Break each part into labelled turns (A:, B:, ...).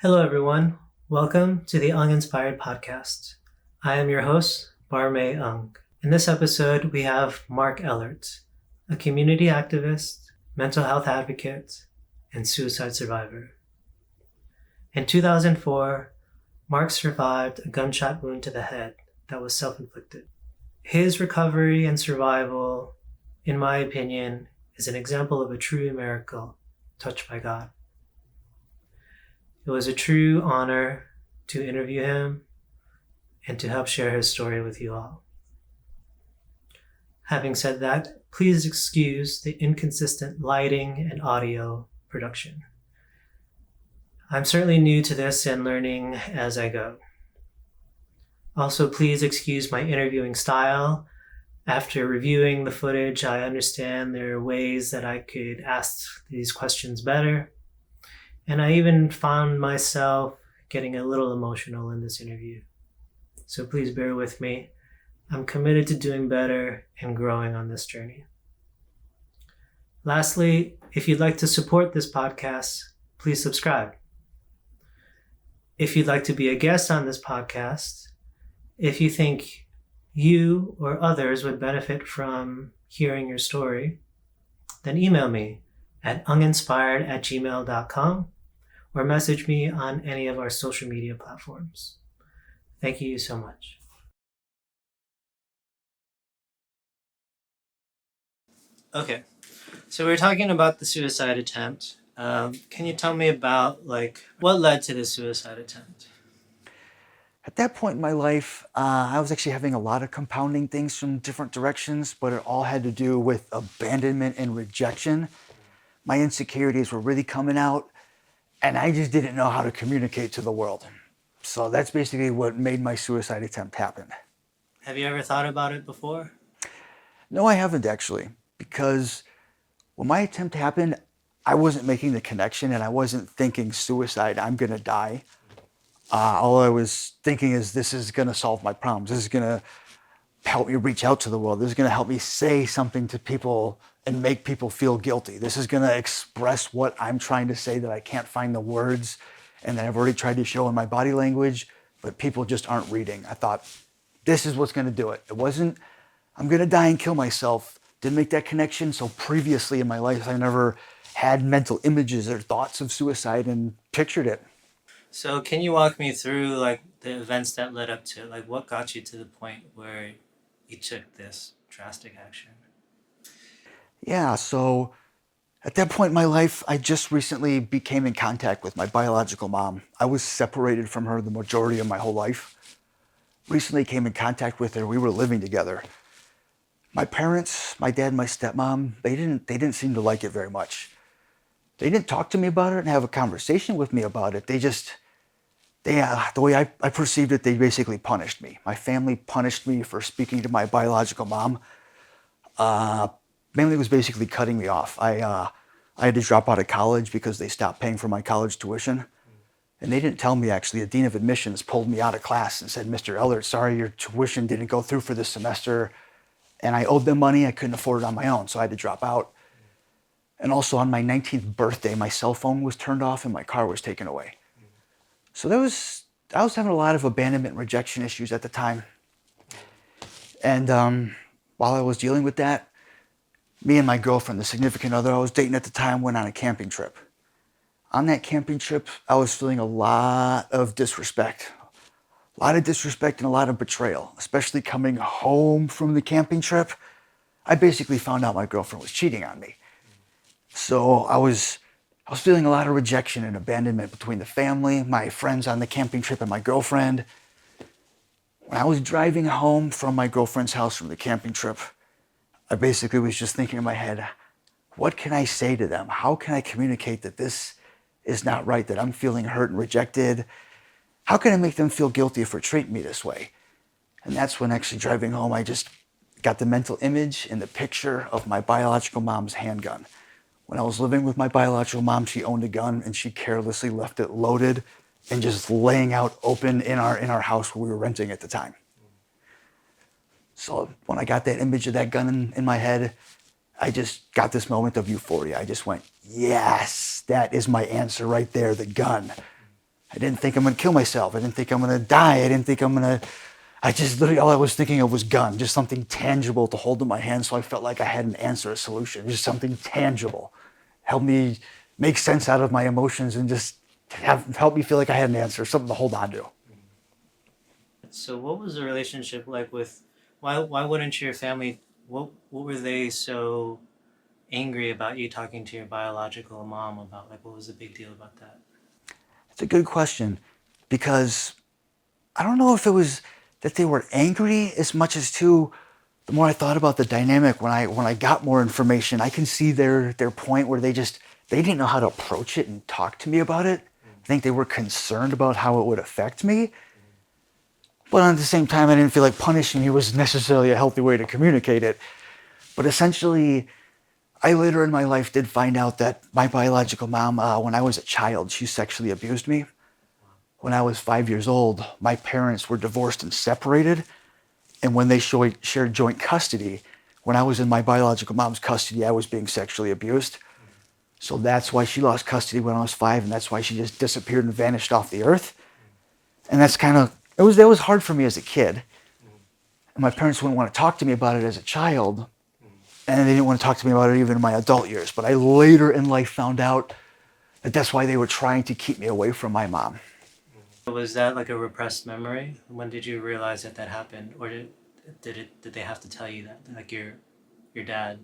A: Hello, everyone. Welcome to the Unginspired podcast. I am your host, Barmay Ung. In this episode, we have Mark Ehlert, a community activist, mental health advocate, and suicide survivor. In 2004, Mark survived a gunshot wound to the head that was self-inflicted. His recovery and survival, in my opinion, is an example of a true miracle touched by God. It was a true honor to interview him and to help share his story with you all. Having said that, please excuse the inconsistent lighting and audio production. I'm certainly new to this and learning as I go. Also, please excuse my interviewing style. After reviewing the footage, I understand there are ways that I could ask these questions better. And I even found myself getting a little emotional in this interview. So please bear with me. I'm committed to doing better and growing on this journey. Lastly, if you'd like to support this podcast, please subscribe. If you'd like to be a guest on this podcast, if you think you or others would benefit from hearing your story, then email me at unginspired@gmail.com or message me on any of our social media platforms. Thank you so much. Okay, so we're talking about the suicide attempt. Can you tell me about what led to the suicide attempt?
B: At that point in my life, I was actually having a lot of compounding things from different directions, but it all had to do with abandonment and rejection. My insecurities were really coming out, and I just didn't know how to communicate to the world. So that's basically what made my suicide attempt happen.
A: Have you ever thought about it before?
B: No, I haven't actually, because when my attempt happened, I wasn't making the connection and I wasn't thinking suicide, I'm gonna die. All I was thinking is this is gonna solve my problems. This is gonna help me reach out to the world. This is gonna help me say something to people and make people feel guilty. This is gonna express what I'm trying to say that I can't find the words and that I've already tried to show in my body language, but people just aren't reading. I thought, this is what's gonna do it. It wasn't, I'm gonna die and kill myself. Didn't make that connection. So previously in my life, I never had mental images or thoughts of suicide and pictured it.
A: So can you walk me through the events that led up to it? What got you to the point where you took this drastic action?
B: Yeah, so at that point in my life, I just recently became in contact with my biological mom. I was separated from her the majority of my whole life. Recently came in contact with her. We were living together. My parents, my dad and my stepmom, they didn't seem to like it very much. They didn't talk to me about it and have a conversation with me about it. The way I perceived it, they basically punished me. My family punished me for speaking to my biological mom. Mainly was basically cutting me off. I had to drop out of college because they stopped paying for my college tuition. And they didn't tell me actually. The dean of admissions pulled me out of class and said, Mr. Ehlert, sorry, your tuition didn't go through for this semester. And I owed them money. I couldn't afford it on my own, so I had to drop out. And also on my 19th birthday, my cell phone was turned off and my car was taken away. So I was having a lot of abandonment and rejection issues at the time. And while I was dealing with that, me and my girlfriend, the significant other I was dating at the time, went on a camping trip. On that camping trip, I was feeling a lot of disrespect. A lot of disrespect and a lot of betrayal, especially coming home from the camping trip. I basically found out my girlfriend was cheating on me. So I was feeling a lot of rejection and abandonment between the family, my friends on the camping trip, and my girlfriend. When I was driving home from my girlfriend's house from the camping trip, I basically was just thinking in my head, what can I say to them? How can I communicate that this is not right, that I'm feeling hurt and rejected? How can I make them feel guilty for treating me this way? And that's when actually driving home, I just got the mental image and the picture of my biological mom's handgun. When I was living with my biological mom, she owned a gun and she carelessly left it loaded and just laying out open in our house where we were renting at the time. So when I got that image of that gun in my head, I just got this moment of euphoria. I just went, yes, that is my answer right there, the gun. I didn't think I'm going to kill myself. I didn't think I'm going to die. I didn't think I'm going to... I just literally, all I was thinking of was gun, just something tangible to hold in my hand, so I felt like I had an answer, a solution, just something tangible. Help me make sense out of my emotions and just help me feel like I had an answer, something to hold on to.
A: So what was the relationship like with, why wouldn't your family, what were they so angry about you talking to your biological mom about? Like, what was the big deal about that?
B: It's a good question, because I don't know if it was that they were angry as much as too, the more I thought about the dynamic, when I got more information, I can see their point where they didn't know how to approach it and talk to me about it. I think they were concerned about how it would affect me. But at the same time, I didn't feel like punishing me was necessarily a healthy way to communicate it. But essentially, I later in my life did find out that my biological mom, when I was a child, she sexually abused me. When I was 5 years old, my parents were divorced and separated. And when they shared joint custody, when I was in my biological mom's custody, I was being sexually abused. So that's why she lost custody when I was 5, and that's why she just disappeared and vanished off the earth. And that's kind of, that was hard for me as a kid. And my parents wouldn't want to talk to me about it as a child. And they didn't want to talk to me about it even in my adult years. But I later in life found out that that's why they were trying to keep me away from my mom.
A: Was that like a repressed memory? When did you realize that happened? Or did they have to tell you that? Like your dad?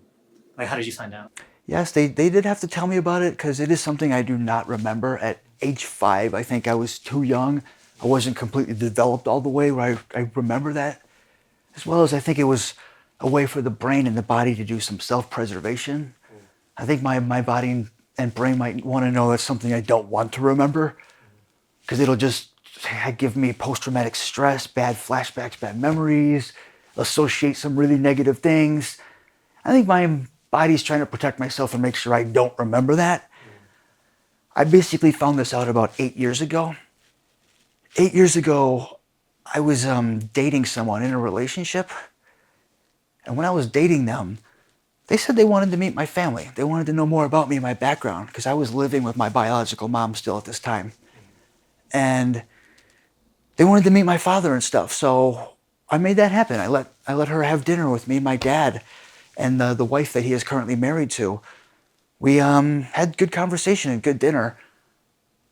A: Like, how did you find out?
B: Yes, they did have to tell me about it, because it is something I do not remember. At age 5, I think I was too young. I wasn't completely developed all the way where I remember that. As well as I think it was a way for the brain and the body to do some self-preservation. I think my body and brain might want to know that's something I don't want to remember, because it'll just give me post-traumatic stress, bad flashbacks, bad memories, associate some really negative things. I think my body's trying to protect myself and make sure I don't remember that. I basically found this out about 8 years ago. 8 years ago, I was dating someone in a relationship. And when I was dating them, they said they wanted to meet my family. They wanted to know more about me and my background, because I was living with my biological mom still at this time. And they wanted to meet my father and stuff. So I made that happen. I let her have dinner with me, my dad, and the wife that he is currently married to. We had good conversation and good dinner.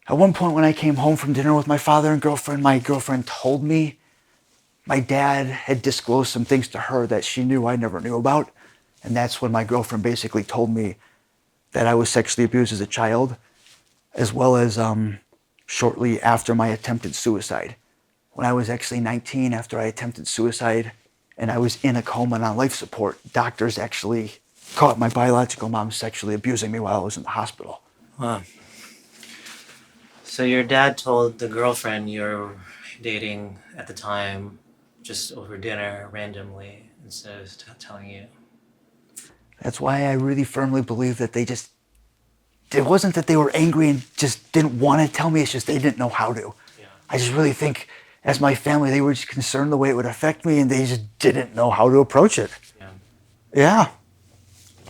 B: At one point when I came home from dinner with my father and girlfriend, my girlfriend told me my dad had disclosed some things to her that she knew I never knew about. And that's when my girlfriend basically told me that I was sexually abused as a child, as well as shortly after my attempted suicide. When I was actually 19, after I attempted suicide, and I was in a coma and on life support, doctors actually caught my biological mom sexually abusing me while I was in the hospital.
A: Wow. So your dad told the girlfriend you're dating at the time just over dinner randomly instead of telling you.
B: That's why I really firmly believe that it wasn't that they were angry and just didn't want to tell me, it's just they didn't know how to.
A: Yeah.
B: I just really think, as my family, they were just concerned the way it would affect me, and they just didn't know how to approach it.
A: Yeah.
B: Yeah.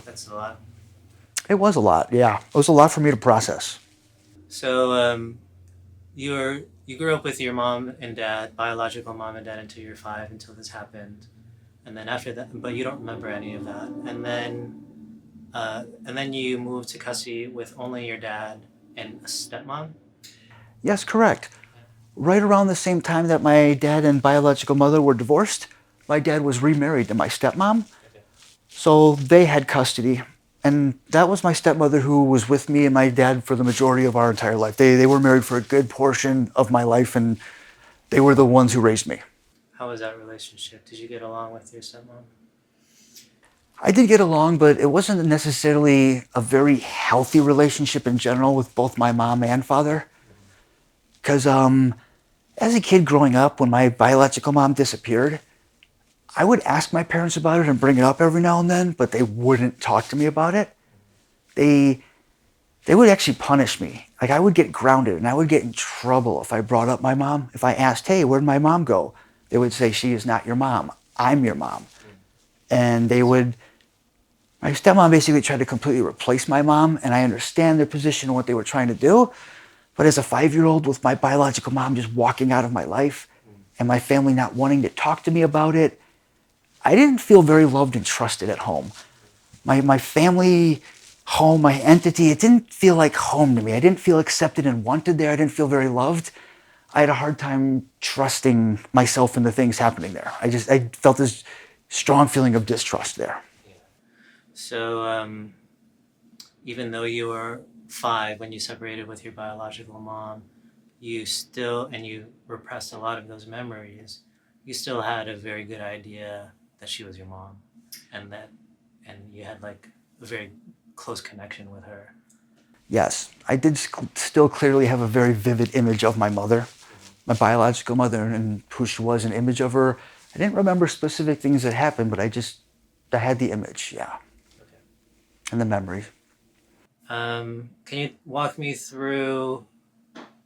A: That's a lot.
B: It was a lot, yeah. It was a lot for me to process.
A: So you grew up with your mom and dad, biological mom and dad, until you're 5, until this happened, and then after that, but you don't remember any of that, and then you moved to custody with only your dad and a stepmom.
B: Yes, correct. Right around the same time that my dad and biological mother were divorced, my dad was remarried to my stepmom.
A: Okay.
B: So they had custody. And that was my stepmother who was with me and my dad for the majority of our entire life. They were married for a good portion of my life, and they were the ones who raised me.
A: How was that relationship? Did you get along with your stepmom?
B: I did get along, but it wasn't necessarily a very healthy relationship in general with both my mom and father. Because as a kid growing up, when my biological mom disappeared, I would ask my parents about it and bring it up every now and then, but they wouldn't talk to me about it. They would actually punish me. Like, I would get grounded and I would get in trouble if I brought up my mom. If I asked, hey, where'd my mom go? They would say, she is not your mom. I'm your mom. And my stepmom basically tried to completely replace my mom, and I understand their position and what they were trying to do. But as a 5-year-old with my biological mom just walking out of my life and my family not wanting to talk to me about it, I didn't feel very loved and trusted at home. My family, home, my entity, it didn't feel like home to me. I didn't feel accepted and wanted there. I didn't feel very loved. I had a hard time trusting myself in the things happening there. I felt this strong feeling of distrust there.
A: So, even though you were 5 when you separated with your biological mom, you still, and you repressed a lot of those memories, you still had a very good idea that she was your mom, and you had like a very close connection with her.
B: Yes, I did still clearly have a very vivid image of my mother, my biological mother, and who she was, an image of her. I didn't remember specific things that happened, but I had the image, yeah,
A: Okay.
B: and the memories.
A: Can you walk me through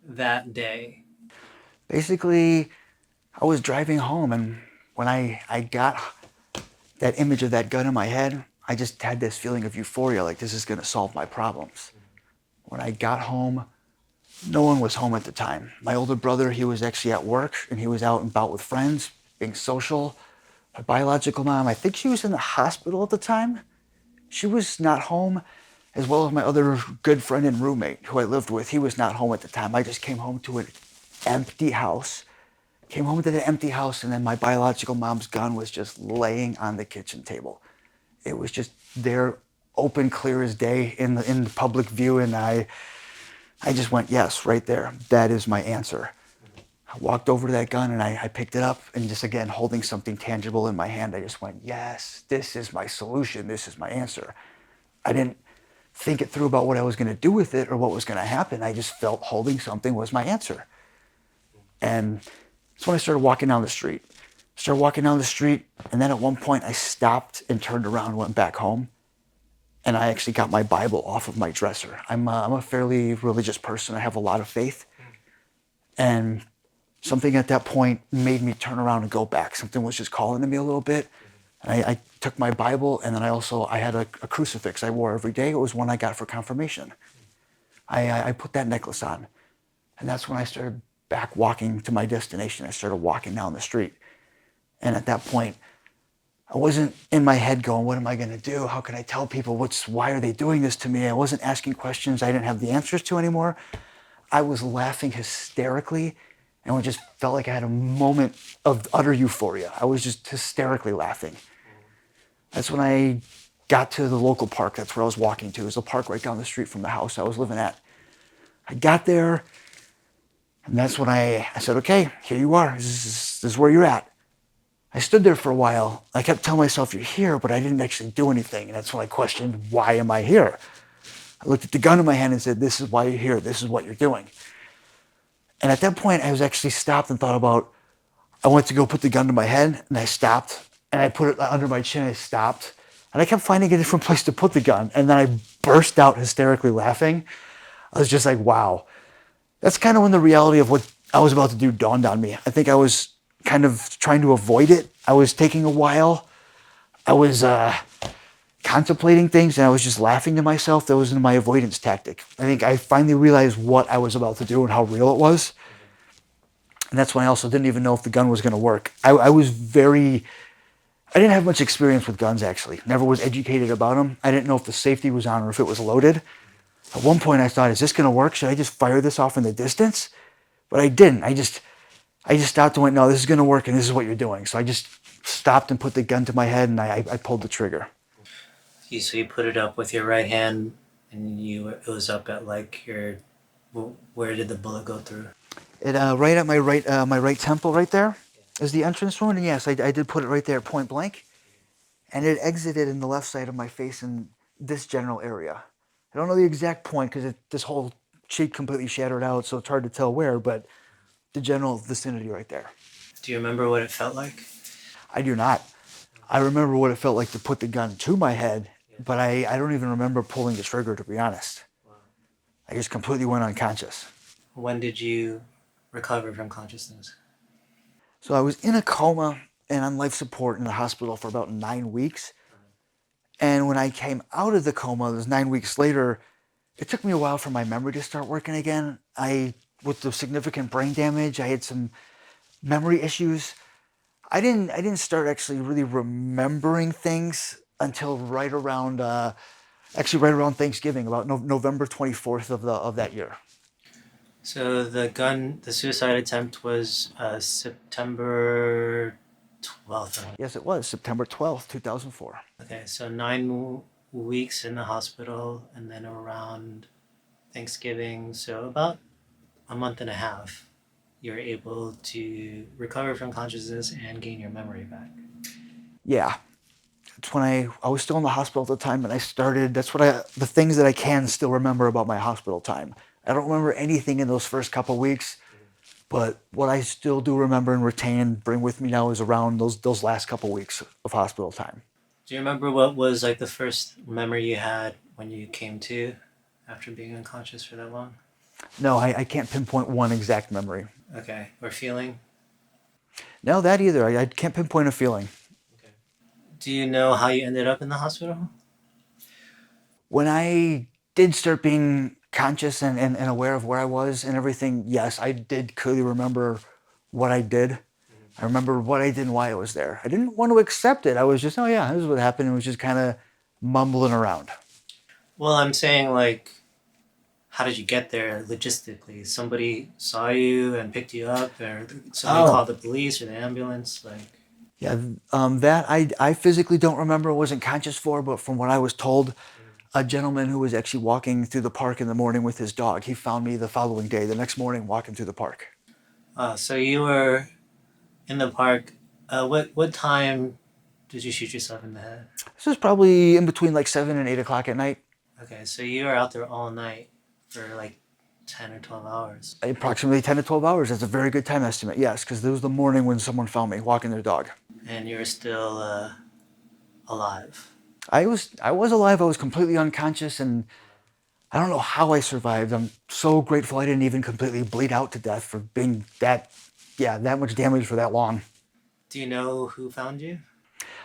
A: that day?
B: Basically, I was driving home, and when I got that image of that gun in my head, I just had this feeling of euphoria, like this is going to solve my problems. When I got home, no one was home at the time. My older brother, he was actually at work, and he was out and about with friends, being social. My biological mom, I think she was in the hospital at the time. She was not home, as well as my other good friend and roommate who I lived with. He was not home at the time. I just came home to an empty house. Came home to the empty house, and then my biological mom's gun was just laying on the kitchen table. It was just there, open, clear as day in the public view, and I just went, yes, right there. That is my answer. I walked over to that gun and I picked it up, and just again, holding something tangible in my hand, I just went, yes, this is my solution. This is my answer. I didn't think it through about what I was going to do with it or what was going to happen. I just felt holding something was my answer. And that's when I started walking down the street. And then at one point I stopped and turned around and went back home. And I actually got my Bible off of my dresser. I'm a fairly religious person. I have a lot of faith. And something at that point made me turn around and go back. Something was just calling to me a little bit. And I took my Bible, and then I had a crucifix I wore every day. It was one I got for confirmation. I put that necklace on. And that's when I started back walking to my destination. I started walking down the street. And at that point, I wasn't in my head going, what am I going to do? How can I tell people why are they doing this to me? I wasn't asking questions I didn't have the answers to anymore. I was laughing hysterically, and it just felt like I had a moment of utter euphoria. I was just hysterically laughing. That's when I got to the local park. That's where I was walking to. It was a park right down the street from the house I was living at. I got there, and that's when I said, okay, here you are. This is where you're at. I stood there for a while. I kept telling myself, you're here, but I didn't actually do anything. And that's when I questioned, why am I here? I looked at the gun in my hand and said, this is why you're here. This is what you're doing. And at that point, I was actually stopped and thought about, I went to go put the gun to my head, and I stopped. And I put it under my chin, I stopped. And I kept finding a different place to put the gun. And then I burst out hysterically laughing. I was just like, wow. That's kind of when the reality of what I was about to do dawned on me. I think I was kind of trying to avoid it. I was taking a while. I was contemplating things, and I was just laughing to myself. That was my avoidance tactic. I think I finally realized what I was about to do and how real it was. And that's when I also didn't even know if the gun was going to work. I didn't have much experience with guns, actually. Never was educated about them. I didn't know if the safety was on or if it was loaded. At one point I thought, is this going to work? Should I just fire this off in the distance? But I didn't. I just stopped and went, no, this is going to work, and this is what you're doing. So I just stopped and put the gun to my head, and I pulled the trigger.
A: So you put it up with your right hand, and it was up at like where did the bullet go through?
B: It right at my right temple right there is the entrance wound. And yes, I did put it right there, point blank. And it exited in the left side of my face in this general area. I don't know the exact point because this whole cheek completely shattered out, so it's hard to tell where, but the general vicinity right there.
A: Do you remember what it felt like?
B: I do not. I remember what it felt like to put the gun to my head, but I don't even remember pulling the trigger, to be honest.
A: Wow.
B: I just completely went unconscious.
A: When did you recover from consciousness?
B: So I was in a coma and on life support in the hospital for about 9 weeks. And when I came out of the coma, it was 9 weeks later, it took me a while for my memory to start working again. With the significant brain damage, I had some memory issues. I didn't start actually really remembering things until right around Thanksgiving, about November 24th of that year.
A: So the suicide attempt was September 12th.
B: Yes, it was September 12th, 2004.
A: Okay, so 9 weeks in the hospital, and then around Thanksgiving, so about a month and a half, you're able to recover from consciousness and gain your memory back.
B: Yeah, it's when I was still in the hospital at the time, and the things that I can still remember about my hospital time. I don't remember anything in those first couple weeks, but what I still do remember and retain and bring with me now is around those last couple weeks of hospital time.
A: Do you remember what was like the first memory you had when you came to after being unconscious for that long?
B: No, I can't pinpoint one exact memory.
A: Okay, or feeling?
B: No, that either. I can't pinpoint a feeling.
A: Okay. Do you know how you ended up in the hospital?
B: When I did start being conscious and aware of where I was and everything, yes, I did clearly remember what I did. I remember what I did and why I was there. I didn't want to accept it. I was just, oh yeah, this is what happened. It was just kind of mumbling around.
A: Well, I'm saying, like, how did you get there logistically? Somebody saw you and picked you up, or somebody called the police or the ambulance? Like,
B: yeah, that I physically don't remember, wasn't conscious for, but from what I was told, a gentleman who was actually walking through the park in the morning with his dog, he found me the following day, the next morning, walking through the park.
A: so you were in the park. What time did you shoot yourself in the head?
B: This was probably in between like 7 and 8 o'clock at night.
A: Okay, so you were out there all night for like 10 or 12 hours.
B: Approximately 10 to 12 hours. That's a very good time estimate, yes, because it was the morning when someone found me walking their dog.
A: And you were still alive.
B: I was alive. I was completely unconscious, and I don't know how I survived. I'm so grateful I didn't even completely bleed out to death for being that much damage for that long.
A: Do you know who found you?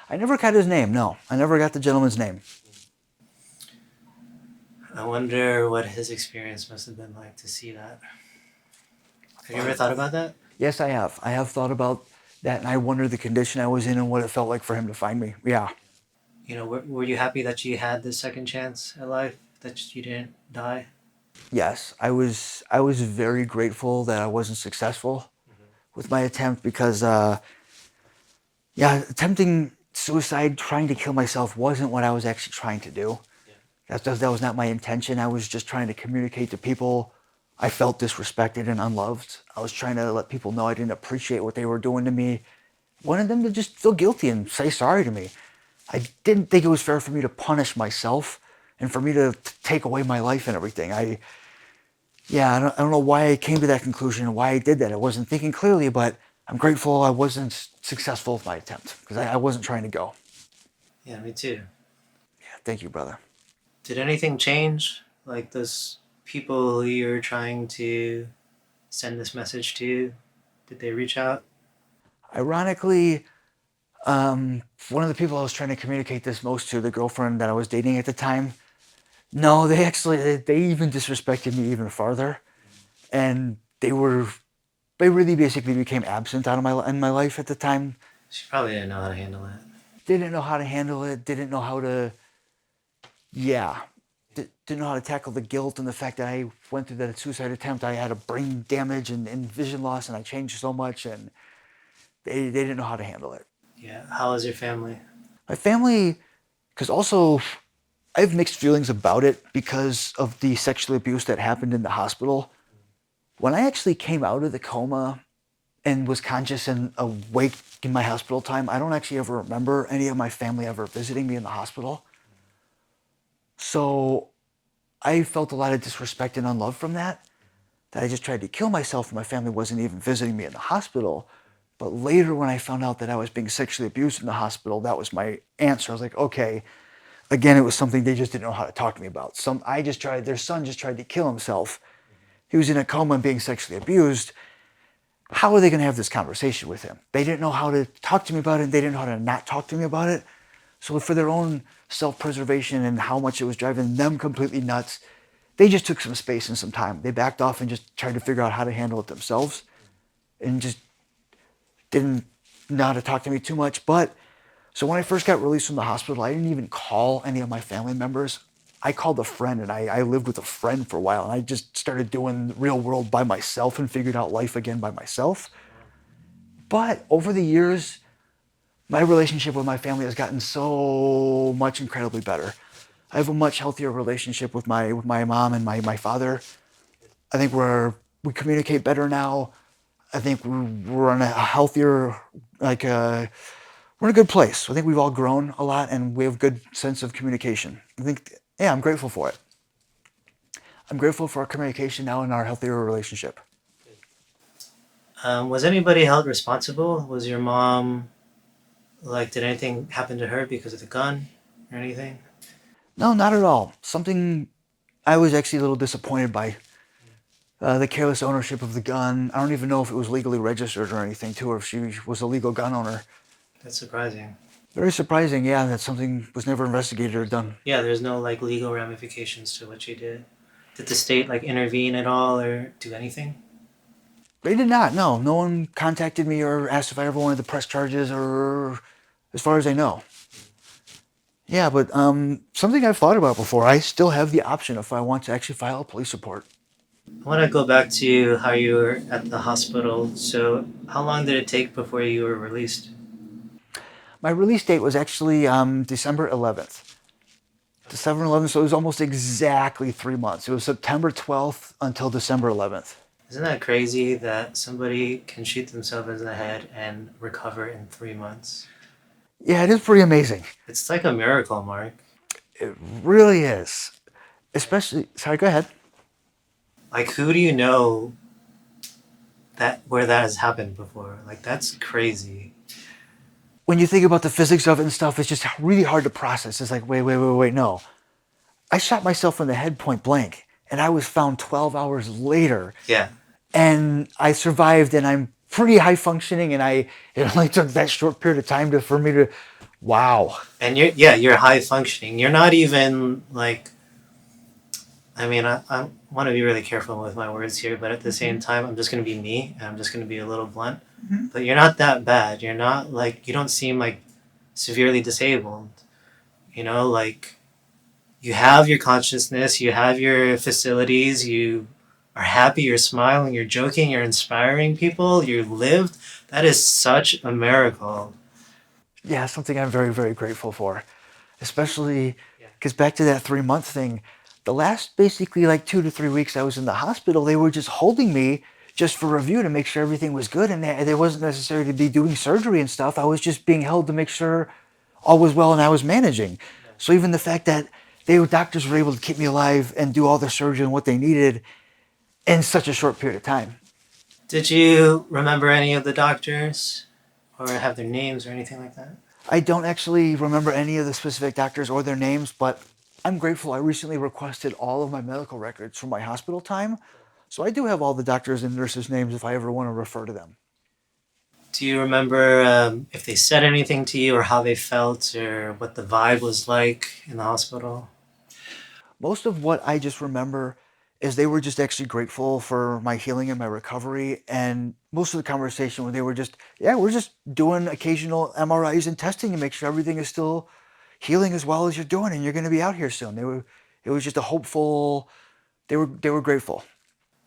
B: I never got his name, no. I never got the gentleman's name.
A: I wonder what his experience must have been like to see that. Have you ever thought about that?
B: Yes, I have. I have thought about that, and I wonder the condition I was in and what it felt like for him to find me. Yeah.
A: You know, were you happy that you had this second chance at life, that you didn't die?
B: Yes, I was very grateful that I wasn't successful with my attempt because, attempting suicide, trying to kill myself wasn't what I was actually trying to do. That was not my intention. I was just trying to communicate to people I felt disrespected and unloved. I was trying to let people know I didn't appreciate what they were doing to me. Wanted them to just feel guilty and say sorry to me. I didn't think it was fair for me to punish myself and for me to take away my life and everything. I don't know why I came to that conclusion and why I did that. I wasn't thinking clearly, but I'm grateful I wasn't successful with my attempt because I wasn't trying to go.
A: Yeah, me too.
B: Yeah, thank you, brother.
A: Did anything change? Like those people who you're trying to send this message to, did they reach out?
B: Ironically, one of the people I was trying to communicate this most to, the girlfriend that I was dating at the time, no, they even disrespected me even farther, and they really basically became absent in my life at the time.
A: She probably didn't know how to handle it.
B: Didn't know how to handle it. Didn't know how to, didn't know how to tackle the guilt and the fact that I went through that suicide attempt. I had a brain damage and vision loss, and I changed so much, and they didn't know how to handle it.
A: Yeah, how was your family?
B: My family, because also I have mixed feelings about it because of the sexual abuse that happened in the hospital. When I actually came out of the coma and was conscious and awake in my hospital time, I don't actually ever remember any of my family ever visiting me in the hospital. So I felt a lot of disrespect and unlove from that I just tried to kill myself and my family wasn't even visiting me in the hospital. But later when I found out that I was being sexually abused in the hospital, that was my answer. I was like, okay, again, it was something they just didn't know how to talk to me about. Their son just tried to kill himself. He was in a coma and being sexually abused. How are they going to have this conversation with him? They didn't know how to talk to me about it. And they didn't know how to not talk to me about it. So for their own self-preservation and how much it was driving them completely nuts, they just took some space and some time. They backed off and just tried to figure out how to handle it themselves and just didn't know how to talk to me too much. But so when I first got released from the hospital, I didn't even call any of my family members. I called a friend, and I lived with a friend for a while, and I just started doing the real world by myself and figured out life again by myself. But over the years, my relationship with my family has gotten so much incredibly better. I have a much healthier relationship with my mom and my father. I think we communicate better now. I think we're in a healthier, we're in a good place. I think we've all grown a lot and we have a good sense of communication. I think, yeah, I'm grateful for it. I'm grateful for our communication now and our healthier relationship.
A: Was anybody held responsible? Was your mom, like, did anything happen to her because of the gun or anything?
B: No, not at all. Something I was actually a little disappointed by. The careless ownership of the gun. I don't even know if it was legally registered or anything to her, if she was a legal gun owner.
A: That's surprising.
B: Very surprising, yeah, that something was never investigated or done.
A: Yeah, there's no, like, legal ramifications to what she did. Did the state, like, intervene at all or do anything?
B: They did not, no. No one contacted me or asked if I ever wanted to press charges, or as far as I know. Yeah, but something I've thought about before, I still have the option if I want to actually file a police report.
A: I want to go back to how you were at the hospital. So, how long did it take before you were released?
B: My release date was actually December 11th. December 11th, so it was almost exactly 3 months. It was September 12th until December 11th.
A: Isn't that crazy that somebody can shoot themselves in the head and recover in 3 months?
B: Yeah, it is pretty amazing.
A: It's like a miracle, Mark.
B: It really is. Especially, sorry, go ahead.
A: Like, who do you know where that has happened before? Like, that's crazy.
B: When you think about the physics of it and stuff, it's just really hard to process. It's like, wait, no. I shot myself in the head point blank, and I was found 12 hours later.
A: Yeah.
B: And I survived, and I'm pretty high functioning, and it only took that short period of time for me to, wow.
A: And you're high functioning. You're not even like, I mean, I want to be really careful with my words here, but at the same time, I'm just going to be me, and I'm just going to be a little blunt. Mm-hmm. But you're not that bad. You're not like, you don't seem like severely disabled. You know, like, you have your consciousness, you have your facilities, you are happy, you're smiling, you're joking, you're inspiring people, you lived. That is such a miracle.
B: Yeah, something I'm very, very grateful for. Especially because back to that 3 month thing, the last basically like 2 to 3 weeks I was in the hospital, they were just holding me just for review to make sure everything was good. And there wasn't necessary to be doing surgery and stuff. I was just being held to make sure all was well and I was managing. So even the fact that doctors were able to keep me alive and do all the surgery and what they needed in such a short period of time.
A: Did you remember any of the doctors or have their names or anything like that?
B: I don't actually remember any of the specific doctors or their names, but I'm grateful I recently requested all of my medical records from my hospital time. So I do have all the doctors and nurses' names if I ever want to refer to them.
A: Do you remember if they said anything to you or how they felt or what the vibe was like in the hospital?
B: Most of what I just remember is they were just actually grateful for my healing and my recovery. And most of the conversation when they were just, we're just doing occasional MRIs and testing to make sure everything is still healing as well as you're doing and you're going to be out here soon. It was just a hopeful, they were grateful.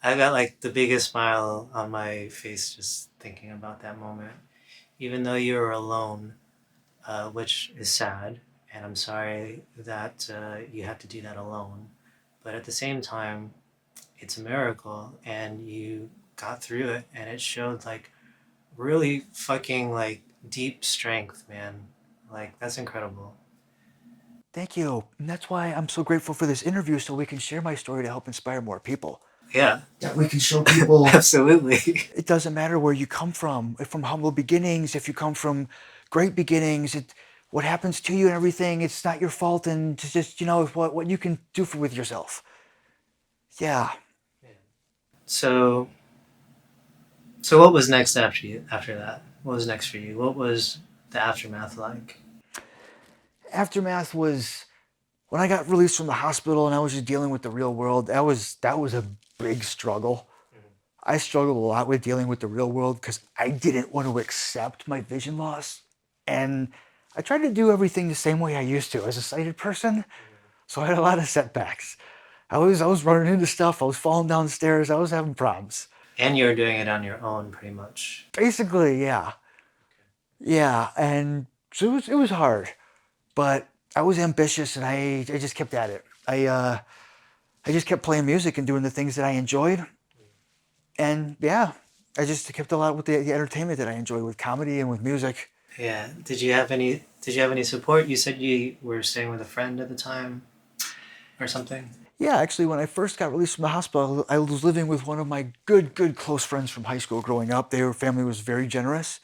A: I got like the biggest smile on my face just thinking about that moment. Even though you were alone, which is sad, and I'm sorry that you had to do that alone. But at the same time, it's a miracle, and you got through it, and it showed like really fucking like deep strength, man. Like, that's incredible.
B: Thank you. And that's why I'm so grateful for this interview, so we can share my story to help inspire more people.
A: Yeah.
B: That we can show people.
A: Absolutely.
B: It doesn't matter where you come from humble beginnings, if you come from great beginnings, what happens to you and everything, it's not your fault, and just, what you can do with yourself. Yeah.
A: So what was next after that? What was next for you? What was the aftermath like?
B: Aftermath was when I got released from the hospital and I was just dealing with the real world, that was a big struggle. I struggled a lot with dealing with the real world because I didn't want to accept my vision loss. And I tried to do everything the same way I used to as a sighted person. So I had a lot of setbacks. I was running into stuff. I was falling down stairs. I was having problems.
A: And you're doing it on your own, pretty much.
B: Basically, yeah. Yeah, and so it was hard. But I was ambitious and I just kept at it. I just kept playing music and doing the things that I enjoyed. And yeah, I just kept a lot with the entertainment that I enjoy with comedy and with music.
A: Yeah. Did you have any support? You said you were staying with a friend at the time or something?
B: Yeah, actually, when I first got released from the hospital, I was living with one of my good close friends from high school growing up. Their family was very generous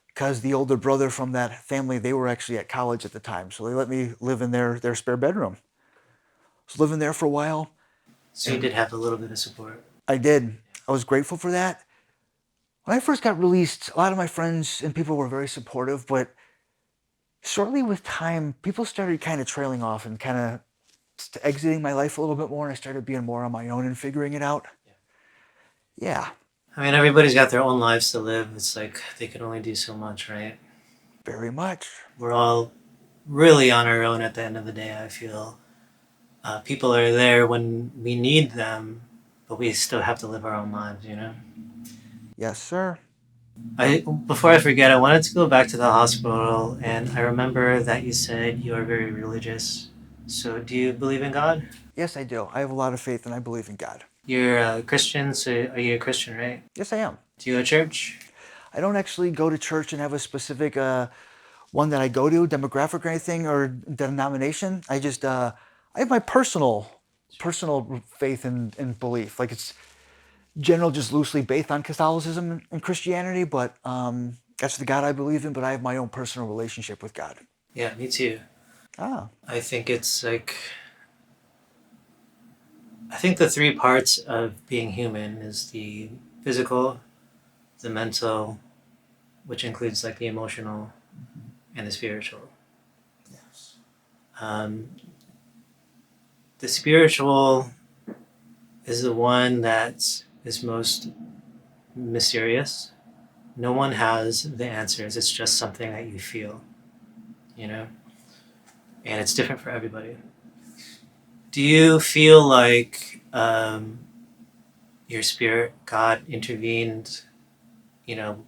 B: because the older brother from that family, they were actually at college at the time. So they let me live in their spare bedroom. I was living there for a while.
A: So you did have a little bit of support.
B: I did. I was grateful for that. When I first got released, a lot of my friends and people were very supportive, but shortly with time, people started kind of trailing off and kind of exiting my life a little bit more, and I started being more on my own and figuring it out. Yeah,
A: I mean, everybody's got their own lives to live. It's like they can only do so much, right?
B: very much.
A: We're all really on our own at the end of the day, I feel. People are there when we need them, but we still have to live our own lives, you know?
B: Yes, sir.
A: Before I forget, I wanted to go back to the hospital, and I remember that you said you are very religious. So, do you believe in God?
B: Yes, I do. I have a lot of faith and I believe in God.
A: You're a Christian, so are you a Christian, right?
B: Yes, I am.
A: Do you go to church?
B: I don't actually go to church and have a specific one that I go to, demographic or anything, or denomination. I have my personal faith and belief. Like it's general, just loosely based on Catholicism and Christianity, but that's the God I believe in, but I have my own personal relationship with God.
A: Yeah, me too.
B: Ah,
A: I think it's like, I think the three parts of being human is the physical, the mental, which includes like the emotional, and the spiritual.
B: yes.
A: The spiritual is the one that is most mysterious. No one has the answers. It's just something that you feel, you know? And it's different for everybody. Do you feel like your spirit, God, intervened, you know,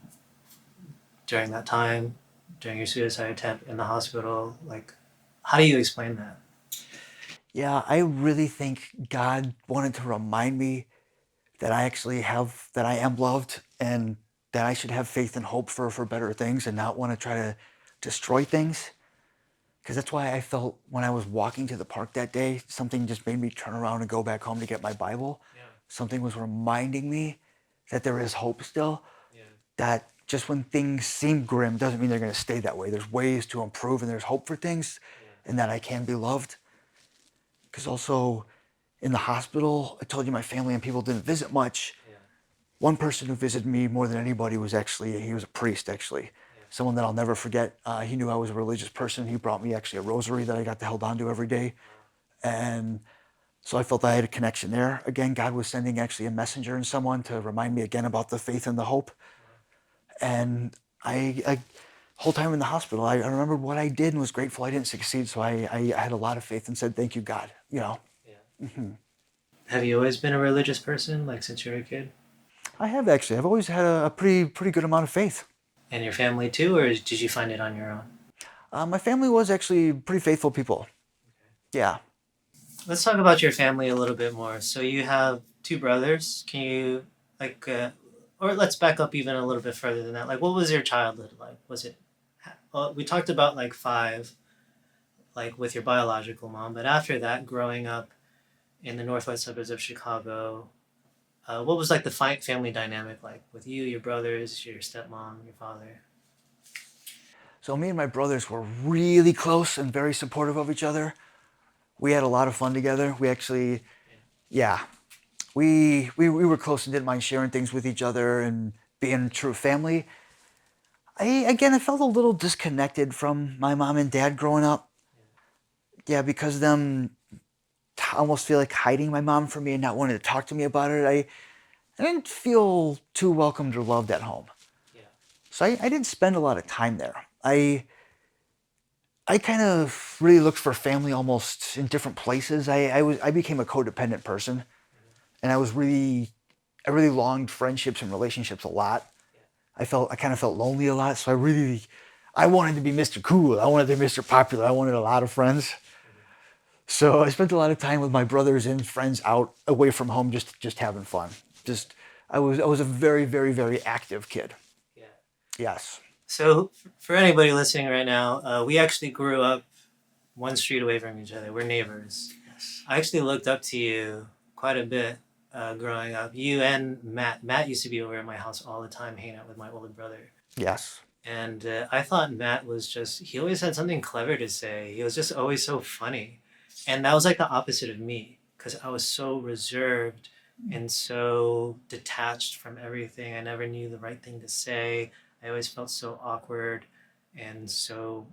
A: during that time, during your suicide attempt in the hospital? Like, how do you explain that?
B: Yeah, I really think God wanted to remind me that that I am loved and that I should have faith and hope for better things and not want to try to destroy things. Because that's why I felt when I was walking to the park that day, something just made me turn around and go back home to get my Bible.
A: Yeah.
B: Something was reminding me that there is hope still,
A: Yeah.
B: that just when things seem grim doesn't mean they're going to stay that way. There's ways to improve and there's hope for things, and that I can be loved. Because also in the hospital, I told you my family and people didn't visit much.
A: Yeah.
B: One person who visited me more than anybody was he was a priest actually. Someone that I'll never forget. He knew I was a religious person. He brought me actually a rosary that I got to hold on to every day. And so I felt I had a connection there. Again, God was sending actually a messenger and someone to remind me again about the faith and the hope. And I whole time in the hospital, I remembered what I did and was grateful I didn't succeed. So I had a lot of faith and said, thank you, God, you know.
A: Yeah. Have you always been a religious person, like since you were a kid?
B: I have actually. I've always had a pretty good amount of faith.
A: And your family too, or did you find it on your own?
B: My family was actually pretty faithful people. Yeah.
A: Let's talk about your family a little bit more. So you have two brothers. Can you or let's back up even a little bit further than that. Like, what was your childhood like? Was it? We talked about like 5, like with your biological mom, but after that, growing up in the northwest suburbs of Chicago, what was like the family dynamic like with you, your brothers, your stepmom, your father?
B: So me and my brothers were really close and very supportive of each other. We had a lot of fun together. We actually, yeah, we were close and didn't mind sharing things with each other and being a true family. I felt a little disconnected from my mom and dad growing up. yeah, because of them almost feel like hiding my mom from me and not wanting to talk to me about it, I didn't feel too welcomed or loved at home.
A: Yeah.
B: So I didn't spend a lot of time there. I kind of really looked for family almost in different places. I became a codependent person, and I really longed friendships and relationships a lot. I kind of felt lonely a lot, so I wanted to be Mr. Cool. I wanted to be Mr. Popular. I wanted a lot of friends. So I spent a lot of time with my brothers and friends out away from home, just having fun. Just I was a very very very active kid.
A: Yeah.
B: Yes.
A: So for anybody listening right now, we actually grew up one street away from each other. We're neighbors.
B: Yes.
A: I actually looked up to you quite a bit growing up. You and Matt. Matt used to be over at my house all the time, hanging out with my older brother.
B: Yes.
A: And I thought Matt was he always had something clever to say. He was just always so funny. And that was like the opposite of me because I was so reserved and so detached from everything. I never knew the right thing to say. I always felt so awkward and so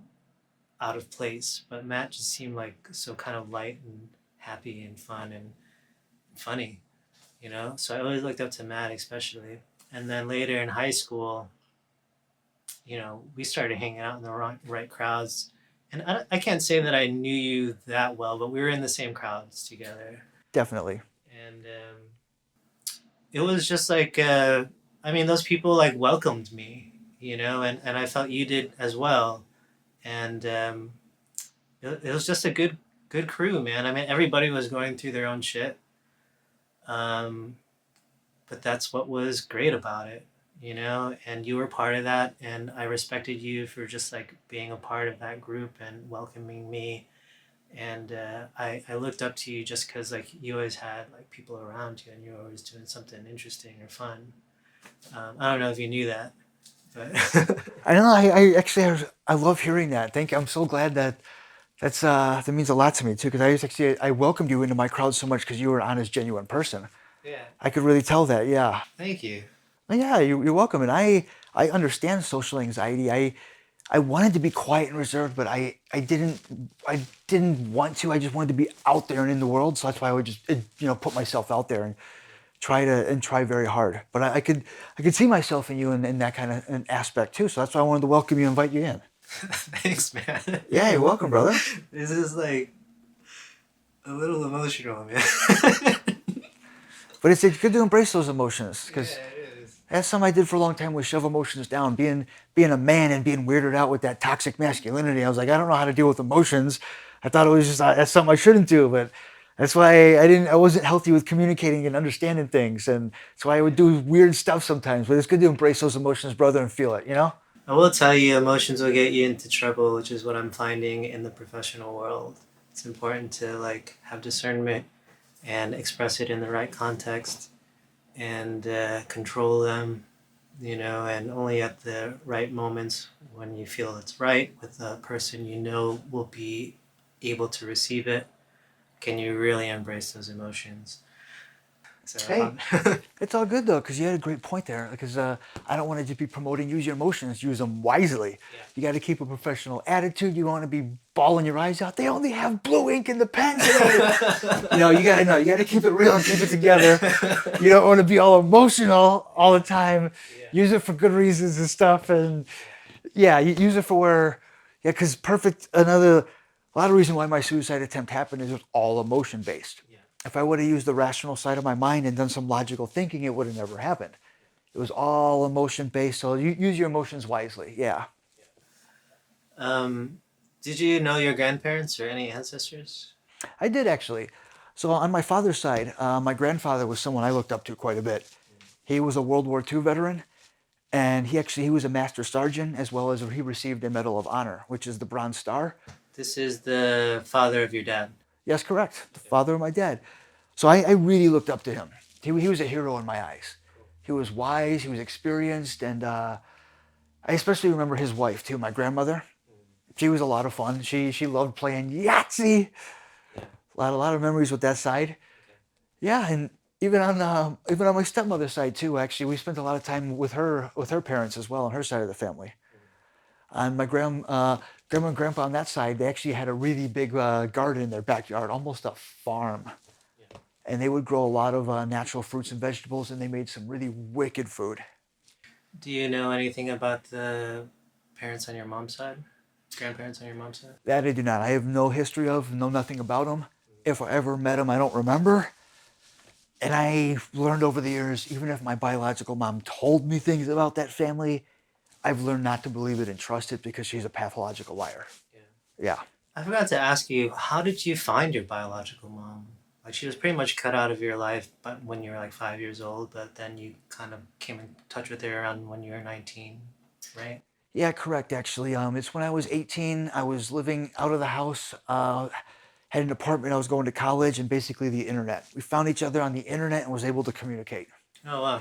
A: out of place. But Matt just seemed like so kind of light and happy and fun and funny, you know? So I always looked up to Matt, especially. And then later in high school, you know, we started hanging out in the right crowds. And I can't say that I knew you that well, but we were in the same crowds together.
B: Definitely.
A: And it was just like, I mean, those people like welcomed me, you know, and I felt you did as well. And it was just a good crew, man. I mean, everybody was going through their own shit. Um, but that's what was great about it, you know, and you were part of that, and I respected you for just like being a part of that group and welcoming me. And I looked up to you just because like you always had like people around you and you were always doing something interesting or fun. I don't know if you knew that, but
B: I don't know. I actually I love hearing that. Thank you. I'm so glad that means a lot to me too. Because I welcomed you into my crowd so much because you were an honest, genuine person.
A: yeah,
B: I could really tell that. Yeah.
A: thank you.
B: Yeah. You're welcome. And I understand social anxiety. I wanted to be quiet and reserved, but I didn't want to. I just wanted to be out there and in the world. So that's why I would just put myself out there and try very hard. But I could see myself in you in that kind of an aspect too. So that's why I wanted to welcome you and invite you in.
A: Thanks, man.
B: Yeah, you're welcome, brother.
A: This is like a little emotional, man.
B: But it's good to embrace those emotions because
A: Yeah, it is.
B: that's something I did for a long time was shove emotions down. Being a man and being weirded out with that toxic masculinity. I was like, I don't know how to deal with emotions. I thought it was just that's something I shouldn't do, but that's why I wasn't healthy with communicating and understanding things, and that's why I would do weird stuff sometimes. But it's good to embrace those emotions, brother, and feel it. You know?
A: I will tell you, emotions will get you into trouble, which is what I'm finding in the professional world. It's important to like have discernment and express it in the right context and control them, you know, and only at the right moments when you feel it's right with the person you know will be able to receive it, can you really embrace those emotions. So,
B: Hey, it's all good though, because you had a great point there. Because I don't want to just be promoting use your emotions, use them wisely.
A: Yeah.
B: You got to keep a professional attitude. You want to be bawling your eyes out. They only have blue ink in the pen today. You got to know. You got to keep it real and keep it together. You don't want to be all emotional all the time.
A: Yeah.
B: Use it for good reasons and stuff. And yeah, you use it for where, yeah, because a lot of reason why my suicide attempt happened is it was all emotion based. If I would have used the rational side of my mind and done some logical thinking, it would have never happened. It was all emotion based, so you use your emotions wisely. Yeah.
A: Did you know your grandparents or any ancestors?
B: I did actually. So on my father's side, my grandfather was someone I looked up to quite a bit. He was a World War II veteran, and he was a master sergeant as well as he received a Medal of Honor, which is the Bronze Star.
A: This is the father of your dad.
B: Yes, correct. The father of my dad. So I really looked up to him. He was a hero in my eyes. He was wise, he was experienced, and I especially remember his wife too, my grandmother. She was a lot of fun. She loved playing Yahtzee.
A: Yeah.
B: A lot of memories with that side.
A: Okay.
B: Yeah, and even on my stepmother's side too. Actually, we spent a lot of time with her parents as well on her side of the family. On my grandma and grandpa on that side, they actually had a really big garden in their backyard, almost a farm. And they would grow a lot of natural fruits and vegetables, and they made some really wicked food.
A: Do you know anything about the parents on your mom's side? Grandparents on your mom's side?
B: That I do not. I have no history of, know nothing about them. If I ever met them, I don't remember. And I learned over the years, even if my biological mom told me things about that family, I've learned not to believe it and trust it because she's a pathological liar. Yeah.
A: I forgot to ask you, how did you find your biological mom? Like, she was pretty much cut out of your life but when you were like 5 years old, but then you kind of came in touch with her around when you were 19, right?
B: Yeah, correct, actually. It's when I was 18, I was living out of the house, had an apartment, I was going to college, and basically the internet. We found each other on the internet and was able to communicate.
A: Oh, wow.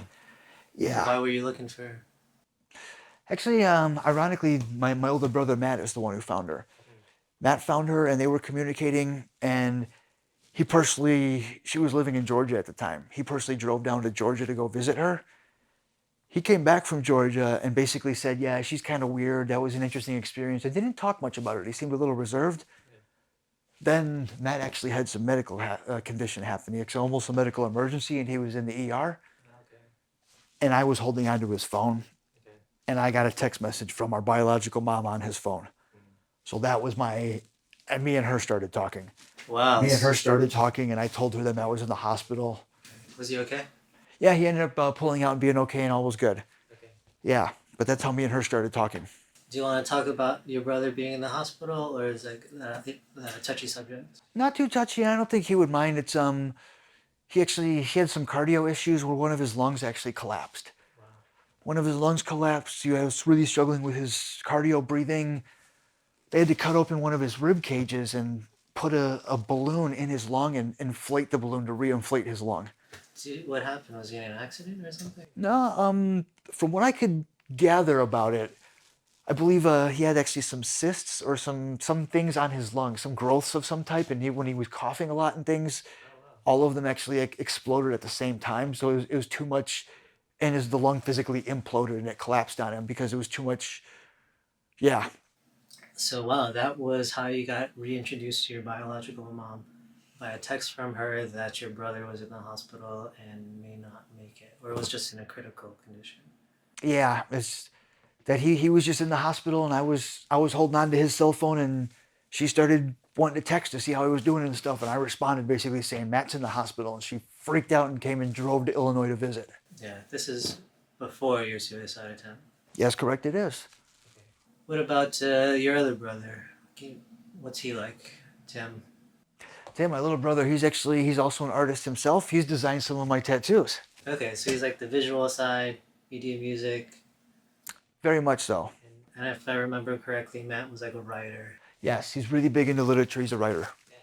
B: Yeah.
A: Why were you looking for her?
B: Actually, ironically, my older brother Matt is the one who found her. Matt found her and they were communicating, and she was living in Georgia at the time. He personally drove down to Georgia to go visit her. He came back from Georgia and basically said, yeah, she's kind of weird. That was an interesting experience. And didn't talk much about it. He seemed a little reserved. Then Matt actually had some medical condition happen. It's almost a medical emergency, and he was in the ER. And I was holding onto his phone. And I got a text message from our biological mom on his phone. So that was and me and her started talking.
A: Wow.
B: Me and her started talking, and I told her that Matt was in the hospital.
A: Was he okay?
B: Yeah, he ended up pulling out and being okay, and all was good.
A: Okay.
B: Yeah, but that's how me and her started talking.
A: Do you want to talk about your brother being in the hospital, or is it a touchy subject?
B: Not too touchy. I don't think he would mind. It's he had some cardio issues where one of his lungs actually collapsed.
A: Wow.
B: One of his lungs collapsed. He was really struggling with his cardio breathing. They had to cut open one of his rib cages and put a balloon in his lung and inflate the balloon to reinflate his lung.
A: What happened? Was he in an accident or something?
B: No, from what I could gather about it, I believe he had actually some cysts or some things on his lungs, some growths of some type, and when he was coughing a lot and things, all of them actually exploded at the same time. So it was too much, and the lung physically imploded and it collapsed on him because it was too much. Yeah.
A: So wow, that was how you got reintroduced to your biological mom, by a text from her that your brother was in the hospital and may not make it, or was just in a critical condition.
B: Yeah, it's that he was just in the hospital, and I was holding on to his cell phone, and she started wanting to text to see how he was doing and stuff, and I responded basically saying Matt's in the hospital, and she freaked out and came and drove to Illinois to visit.
A: Yeah, this is before your suicide attempt.
B: Yes, correct, it is.
A: Okay. What about your other brother? What's he like, Tim?
B: Tim, my little brother, he's also an artist himself. He's designed some of my tattoos.
A: Okay, so he's like the visual side, you do music.
B: Very much so.
A: And if I remember correctly, Matt was like a writer.
B: Yes, he's really big into literature. He's a writer.
A: Yeah.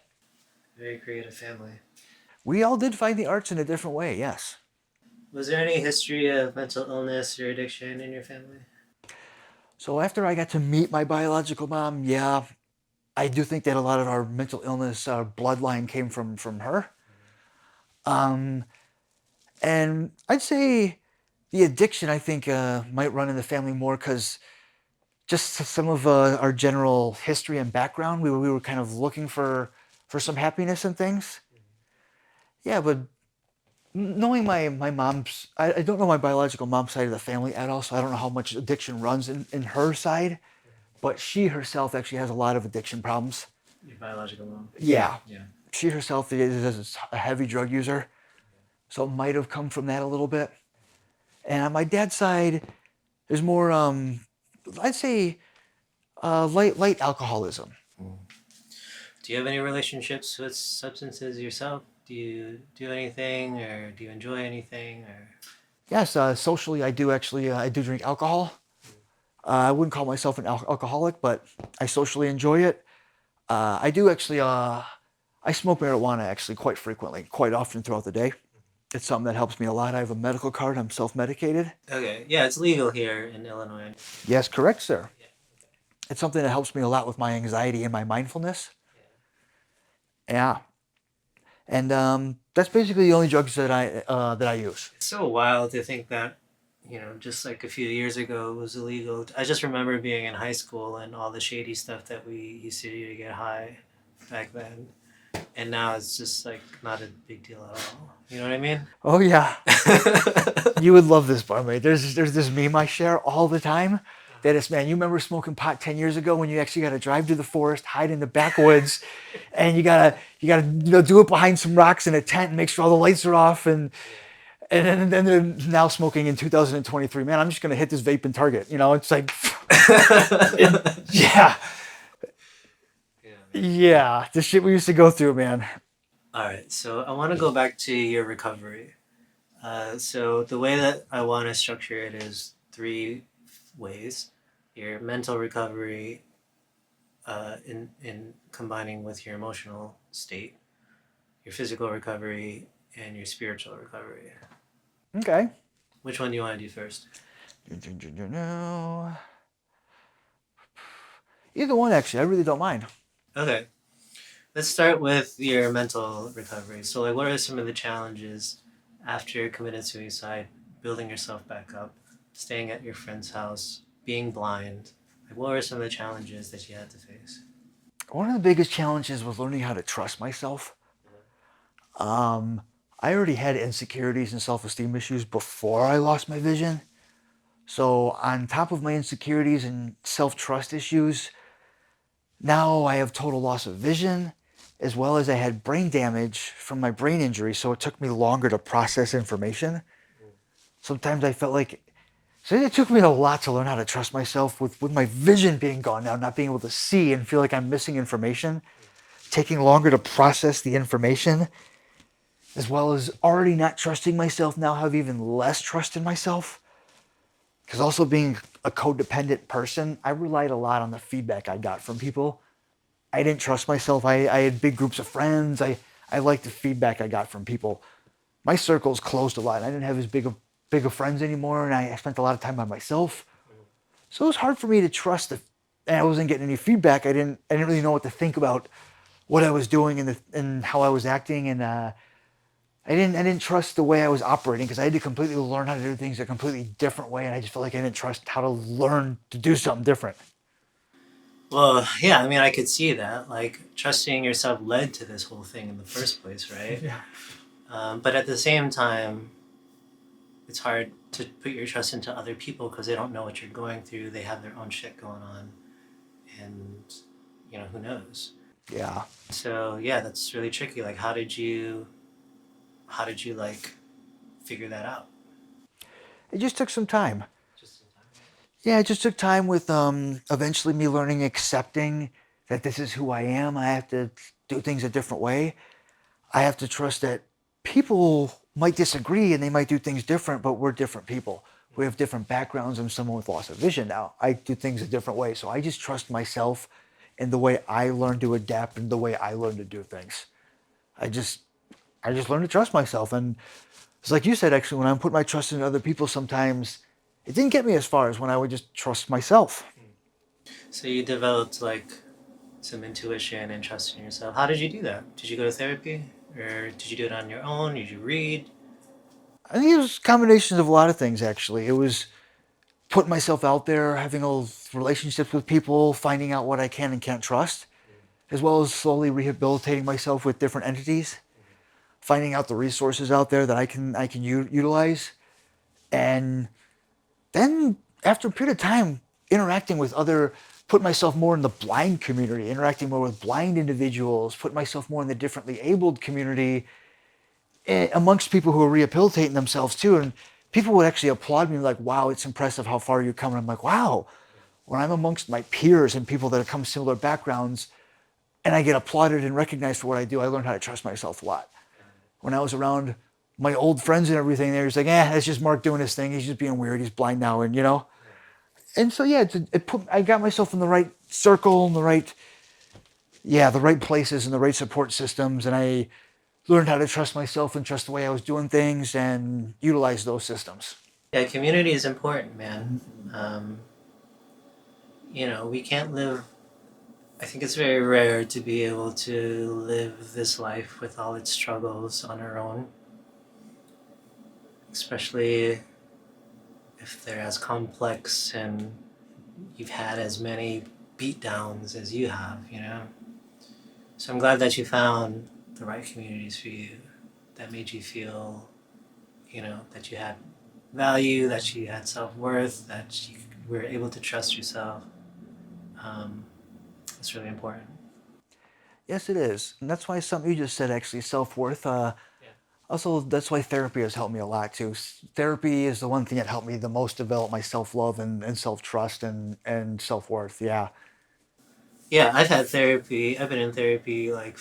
A: Very creative family.
B: We all did find the arts in a different way, yes.
A: Was there any history of mental illness or addiction in your family?
B: So after I got to meet my biological mom, yeah, I do think that a lot of our mental illness bloodline came from her. And I'd say the addiction, I think, might run in the family more because just some of our general history and background, we were kind of looking for some happiness and things. Yeah, but knowing my mom's, I don't know my biological mom's side of the family at all, so I don't know how much addiction runs in her side, but she herself actually has a lot of addiction problems.
A: Your biological mom?
B: Yeah.
A: Yeah.
B: She herself is a heavy drug user, so it might have come from that a little bit. And on my dad's side, there's more, I'd say, light alcoholism.
A: Do you have any relationships with substances yourself? Do you do anything, or do you enjoy anything? Or
B: Yes, socially, I do drink alcohol. I wouldn't call myself an alcoholic, but I socially enjoy it. I do actually, I smoke marijuana actually quite frequently, quite often throughout the day. It's something that helps me a lot. I have a medical card. I'm self-medicated.
A: Okay, yeah, it's legal here in Illinois.
B: Yes, correct, sir.
A: Yeah.
B: It's something that helps me a lot with my anxiety and my mindfulness. Yeah. And that's basically the only drugs that I use.
A: It's so wild to think that just like a few years ago, it was illegal. I just remember being in high school and all the shady stuff that we used to do to get high back then. And now it's just like not a big deal at all. You know what I mean?
B: Oh yeah, you would love this, barmaid. There's this meme I share all the time. That is, man, you remember smoking pot 10 years ago when you actually got to drive to the forest, hide in the backwoods, and you gotta do it behind some rocks in a tent and make sure all the lights are off, and then they're now smoking in 2023. Man, I'm just gonna hit this vape and Target. It's like, yeah, yeah, the shit we used to go through, man.
A: All right, so I want to go back to your recovery. So the way that I want to structure it is three ways: your mental recovery, in combining with your emotional state, your physical recovery, and your spiritual recovery.
B: Okay.
A: Which one do you want to do first?
B: Either one, actually. I really don't mind.
A: Okay, let's start with your mental recovery. So, like, what are some of the challenges after committing suicide, building yourself back up, staying at your friend's house, being blind? Like, what were some of the challenges that you had to face?
B: One of the biggest challenges was learning how to trust myself. I already had insecurities and self-esteem issues before I lost my vision. So on top of my insecurities and self-trust issues, now I have total loss of vision, as well as I had brain damage from my brain injury, so it took me longer to process information. Sometimes I felt like, so it took me a lot to learn how to trust myself with my vision being gone now, not being able to see and feel like I'm missing information, taking longer to process the information, as well as already not trusting myself, now have even less trust in myself. Because also being a codependent person, I relied a lot on the feedback I got from people. I didn't trust myself. I had big groups of friends. I liked the feedback I got from people. My circles closed a lot. I didn't have as big of friends anymore, and I spent a lot of time by myself. So it was hard for me to trust and I wasn't getting any feedback. I didn't really know what to think about what I was doing and how I was acting, and I didn't trust the way I was operating because I had to completely learn how to do things a completely different way, and I just felt like I didn't trust how to learn to do something different.
A: Well, yeah, I mean, I could see that. Like, trusting yourself led to this whole thing in the first place, right?
B: Yeah.
A: But at the same time, it's hard to put your trust into other people because they don't know what you're going through. They have their own shit going on, and who knows.
B: Yeah.
A: So yeah, that's really tricky. Like, how did you like figure that out?
B: It just took some time.
A: Just in time.
B: Yeah, it just took time with eventually me learning, accepting that this is who I am. I have to do things a different way. I have to trust that people might disagree and they might do things different, but we're different people. We have different backgrounds. I'm someone with loss of vision now. I do things a different way. So I just trust myself in the way I learn to adapt and the way I learn to do things. I just I just learned to trust myself. And it's like you said, actually, when I put my trust in other people, sometimes it didn't get me as far as when I would just trust myself.
A: So you developed like some intuition and trust in yourself. How did you do that? Did you go to therapy, or did you do it on your own? Did you read?
B: I think it was combinations of a lot of things, actually. It was putting myself out there, having relationships with people, finding out what I can and can't trust, as well as slowly rehabilitating myself with different entities, finding out the resources out there that I can utilize, and then after a period of time interacting with put myself more in the blind community, interacting more with blind individuals, put myself more in the differently abled community, amongst people who are rehabilitating themselves too. And people would actually applaud me like, wow, it's impressive how far you've come. And I'm like, wow, when I'm amongst my peers and people that have come similar backgrounds and I get applauded and recognized for what I do, I learned how to trust myself a lot. When I was around my old friends and everything, they was like, that's just Mark doing his thing. He's just being weird. He's blind now. And. And so, yeah, I got myself in the right circle and the right places and the right support systems. And I learned how to trust myself and trust the way I was doing things and utilize those systems.
A: Yeah, community is important, man. Um, we can't live. I think it's very rare to be able to live this life with all its struggles on our own, especially if they're as complex and you've had as many beatdowns as you have, you know. So I'm glad that you found the right communities for you that made you feel, you know, that you had value, that you had self-worth, that you were able to trust yourself. It's really important.
B: Yes, it is. And that's why something you just said, actually, self-worth.
A: Yeah.
B: Also, that's why therapy has helped me a lot too. Therapy is the one thing that helped me the most develop my self-love and self-trust and self-worth. Yeah.
A: Yeah, I've had therapy. I've been in therapy like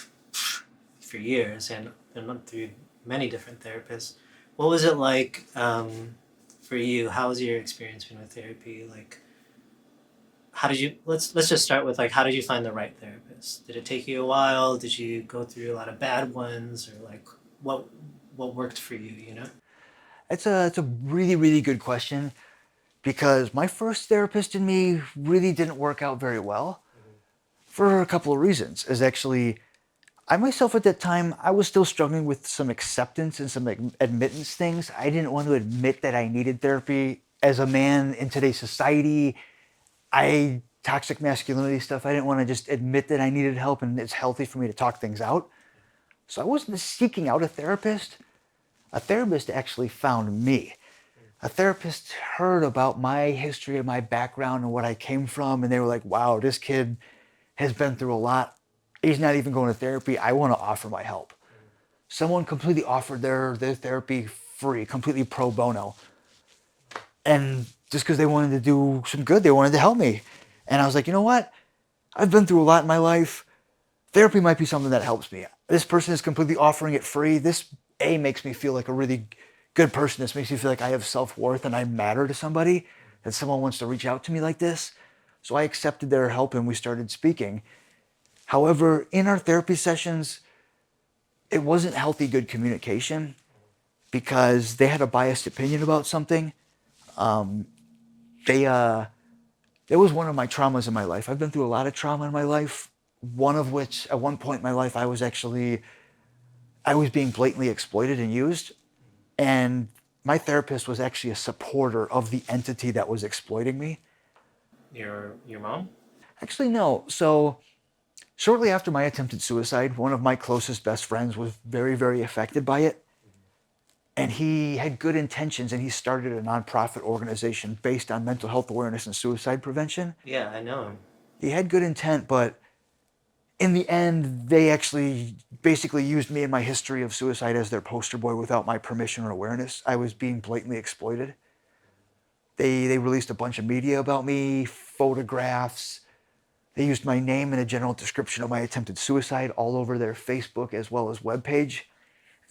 A: for years and been through many different therapists. What was it like for you? How was your experience been with therapy? Like, how did you? Let's just start with like, how did you find the right therapist? Did it take you a while? Did you go through a lot of bad ones, or like what what worked for you? You know?
B: It's a really, really good question because my first therapist and me really didn't work out very well for a couple of reasons. Is actually I myself at that time, I was still struggling with some acceptance and some admittance things. I didn't want to admit that I needed therapy as a man in today's society. Toxic masculinity stuff. I didn't want to just admit that I needed help and it's healthy for me to talk things out. So I wasn't seeking out a therapist. A therapist actually found me. A therapist heard about my history and my background and what I came from, and they were like, wow, this kid has been through a lot. He's not even going to therapy. I want to offer my help. Someone completely offered their therapy free, completely pro bono. And just because they wanted to do some good, they wanted to help me. And I was like, you know what? I've been through a lot in my life. Therapy might be something that helps me. This person is completely offering it free. This makes me feel like a really good person. This makes me feel like I have self-worth and I matter to somebody, that someone wants to reach out to me like this. So I accepted their help and we started speaking. However, in our therapy sessions, it wasn't healthy, good communication because they had a biased opinion about something. It was one of my traumas in my life. I've been through a lot of trauma in my life. One of which, at one point in my life, I was being blatantly exploited and used. And my therapist was actually a supporter of the entity that was exploiting me.
A: Your mom?
B: Actually, no. So shortly after my attempted suicide, one of my closest best friends was very, very affected by it. And he had good intentions and he started a nonprofit organization based on mental health awareness and suicide prevention.
A: Yeah, I know him.
B: He had good intent, but in the end, they actually basically used me and my history of suicide as their poster boy without my permission or awareness. I was being blatantly exploited. They released a bunch of media about me, photographs. They used my name and a general description of my attempted suicide all over their Facebook as well as webpage.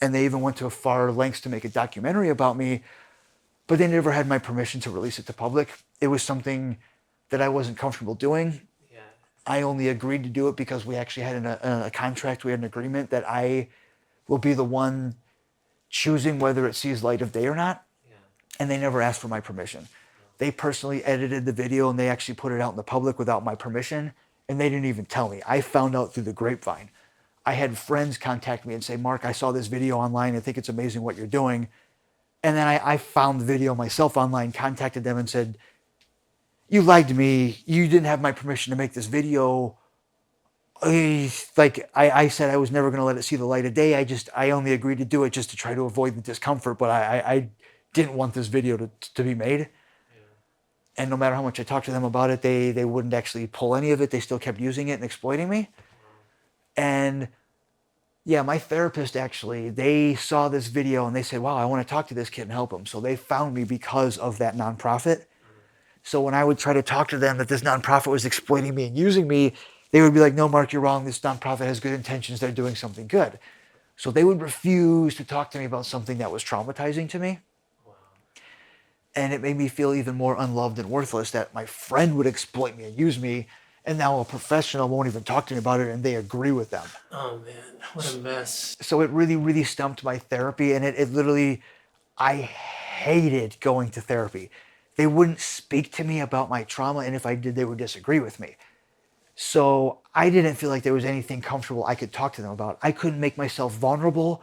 B: And they even went to far lengths to make a documentary about me, but they never had my permission to release it to public. It was something that I wasn't comfortable doing.
A: Yeah.
B: I only agreed to do it because we actually had a contract, we had an agreement that I will be the one choosing whether it sees light of day or not.
A: Yeah.
B: And they never asked for my permission. They personally edited the video and they actually put it out in the public without my permission, and they didn't even tell me. I found out through the grapevine. I had friends contact me and say, Mark, I saw this video online. I think it's amazing what you're doing. And then I found the video myself online, contacted them and said, you lied to me. You didn't have my permission to make this video. I said I was never going to let it see the light of day. I only agreed to do it just to try to avoid the discomfort, but I didn't want this video to be made. Yeah. And no matter how much I talked to them about it, they wouldn't actually pull any of it. They still kept using it and exploiting me. And yeah, my therapist actually, they saw this video and they said, wow, I want to talk to this kid and help him. So they found me because of that nonprofit. So when I would try to talk to them that this nonprofit was exploiting me and using me, they would be like, no, Mark, you're wrong. This nonprofit has good intentions. They're doing something good. So they would refuse to talk to me about something that was traumatizing to me. Wow. And it made me feel even more unloved and worthless that my friend would exploit me and use me. And now a professional won't even talk to me about it, and they agree with them.
A: Oh man, what a mess.
B: So it really, really stumped my therapy, and it literally, I hated going to therapy. They wouldn't speak to me about my trauma, and if I did, they would disagree with me. So I didn't feel like there was anything comfortable I could talk to them about. I couldn't make myself vulnerable.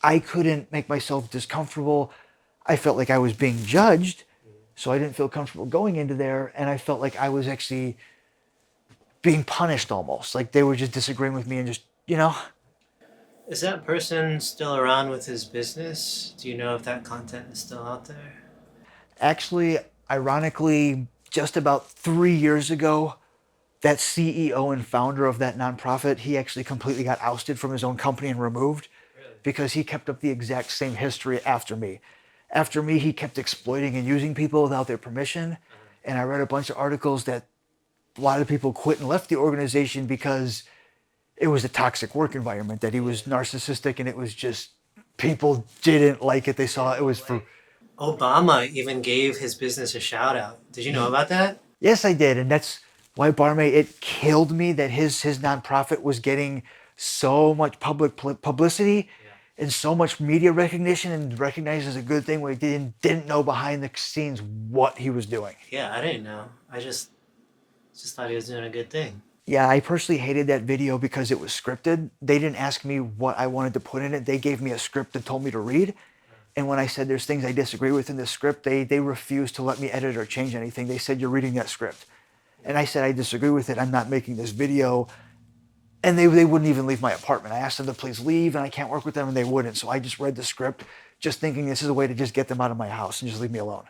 B: I couldn't make myself discomfortable. I felt like I was being judged. So I didn't feel comfortable going into there, and I felt like I was actually being punished almost. Like they were just disagreeing with me and just,
A: Is that person still around with his business? Do you know if that content is still out there?
B: Actually, ironically, just about 3 years ago, that CEO and founder of that nonprofit, he actually completely got ousted from his own company and removed because he kept up the exact same history after me. After me, he kept exploiting and using people without their permission. And I read a bunch of articles that a lot of people quit and left the organization because it was a toxic work environment, that he was narcissistic, and it was just, people didn't like it. They saw it was for...
A: Obama even gave his business a shout out. Did you know about that?
B: Yes, I did. And that's why, Barmay, it killed me that his nonprofit was getting so much public publicity and so much media recognition and recognized as a good thing, when he didn't know behind the scenes what he was doing.
A: Yeah, I didn't know. I just thought he was doing a good thing.
B: Yeah, I personally hated that video because it was scripted. They didn't ask me what I wanted to put in it. They gave me a script and told me to read. And when I said there's things I disagree with in this script, they refused to let me edit or change anything. They said, you're reading that script. And I said, I disagree with it. I'm not making this video. And they wouldn't even leave my apartment. I asked them to please leave, and I can't work with them, and they wouldn't. So I just read the script, just thinking this is a way to just get them out of my house and just leave me alone.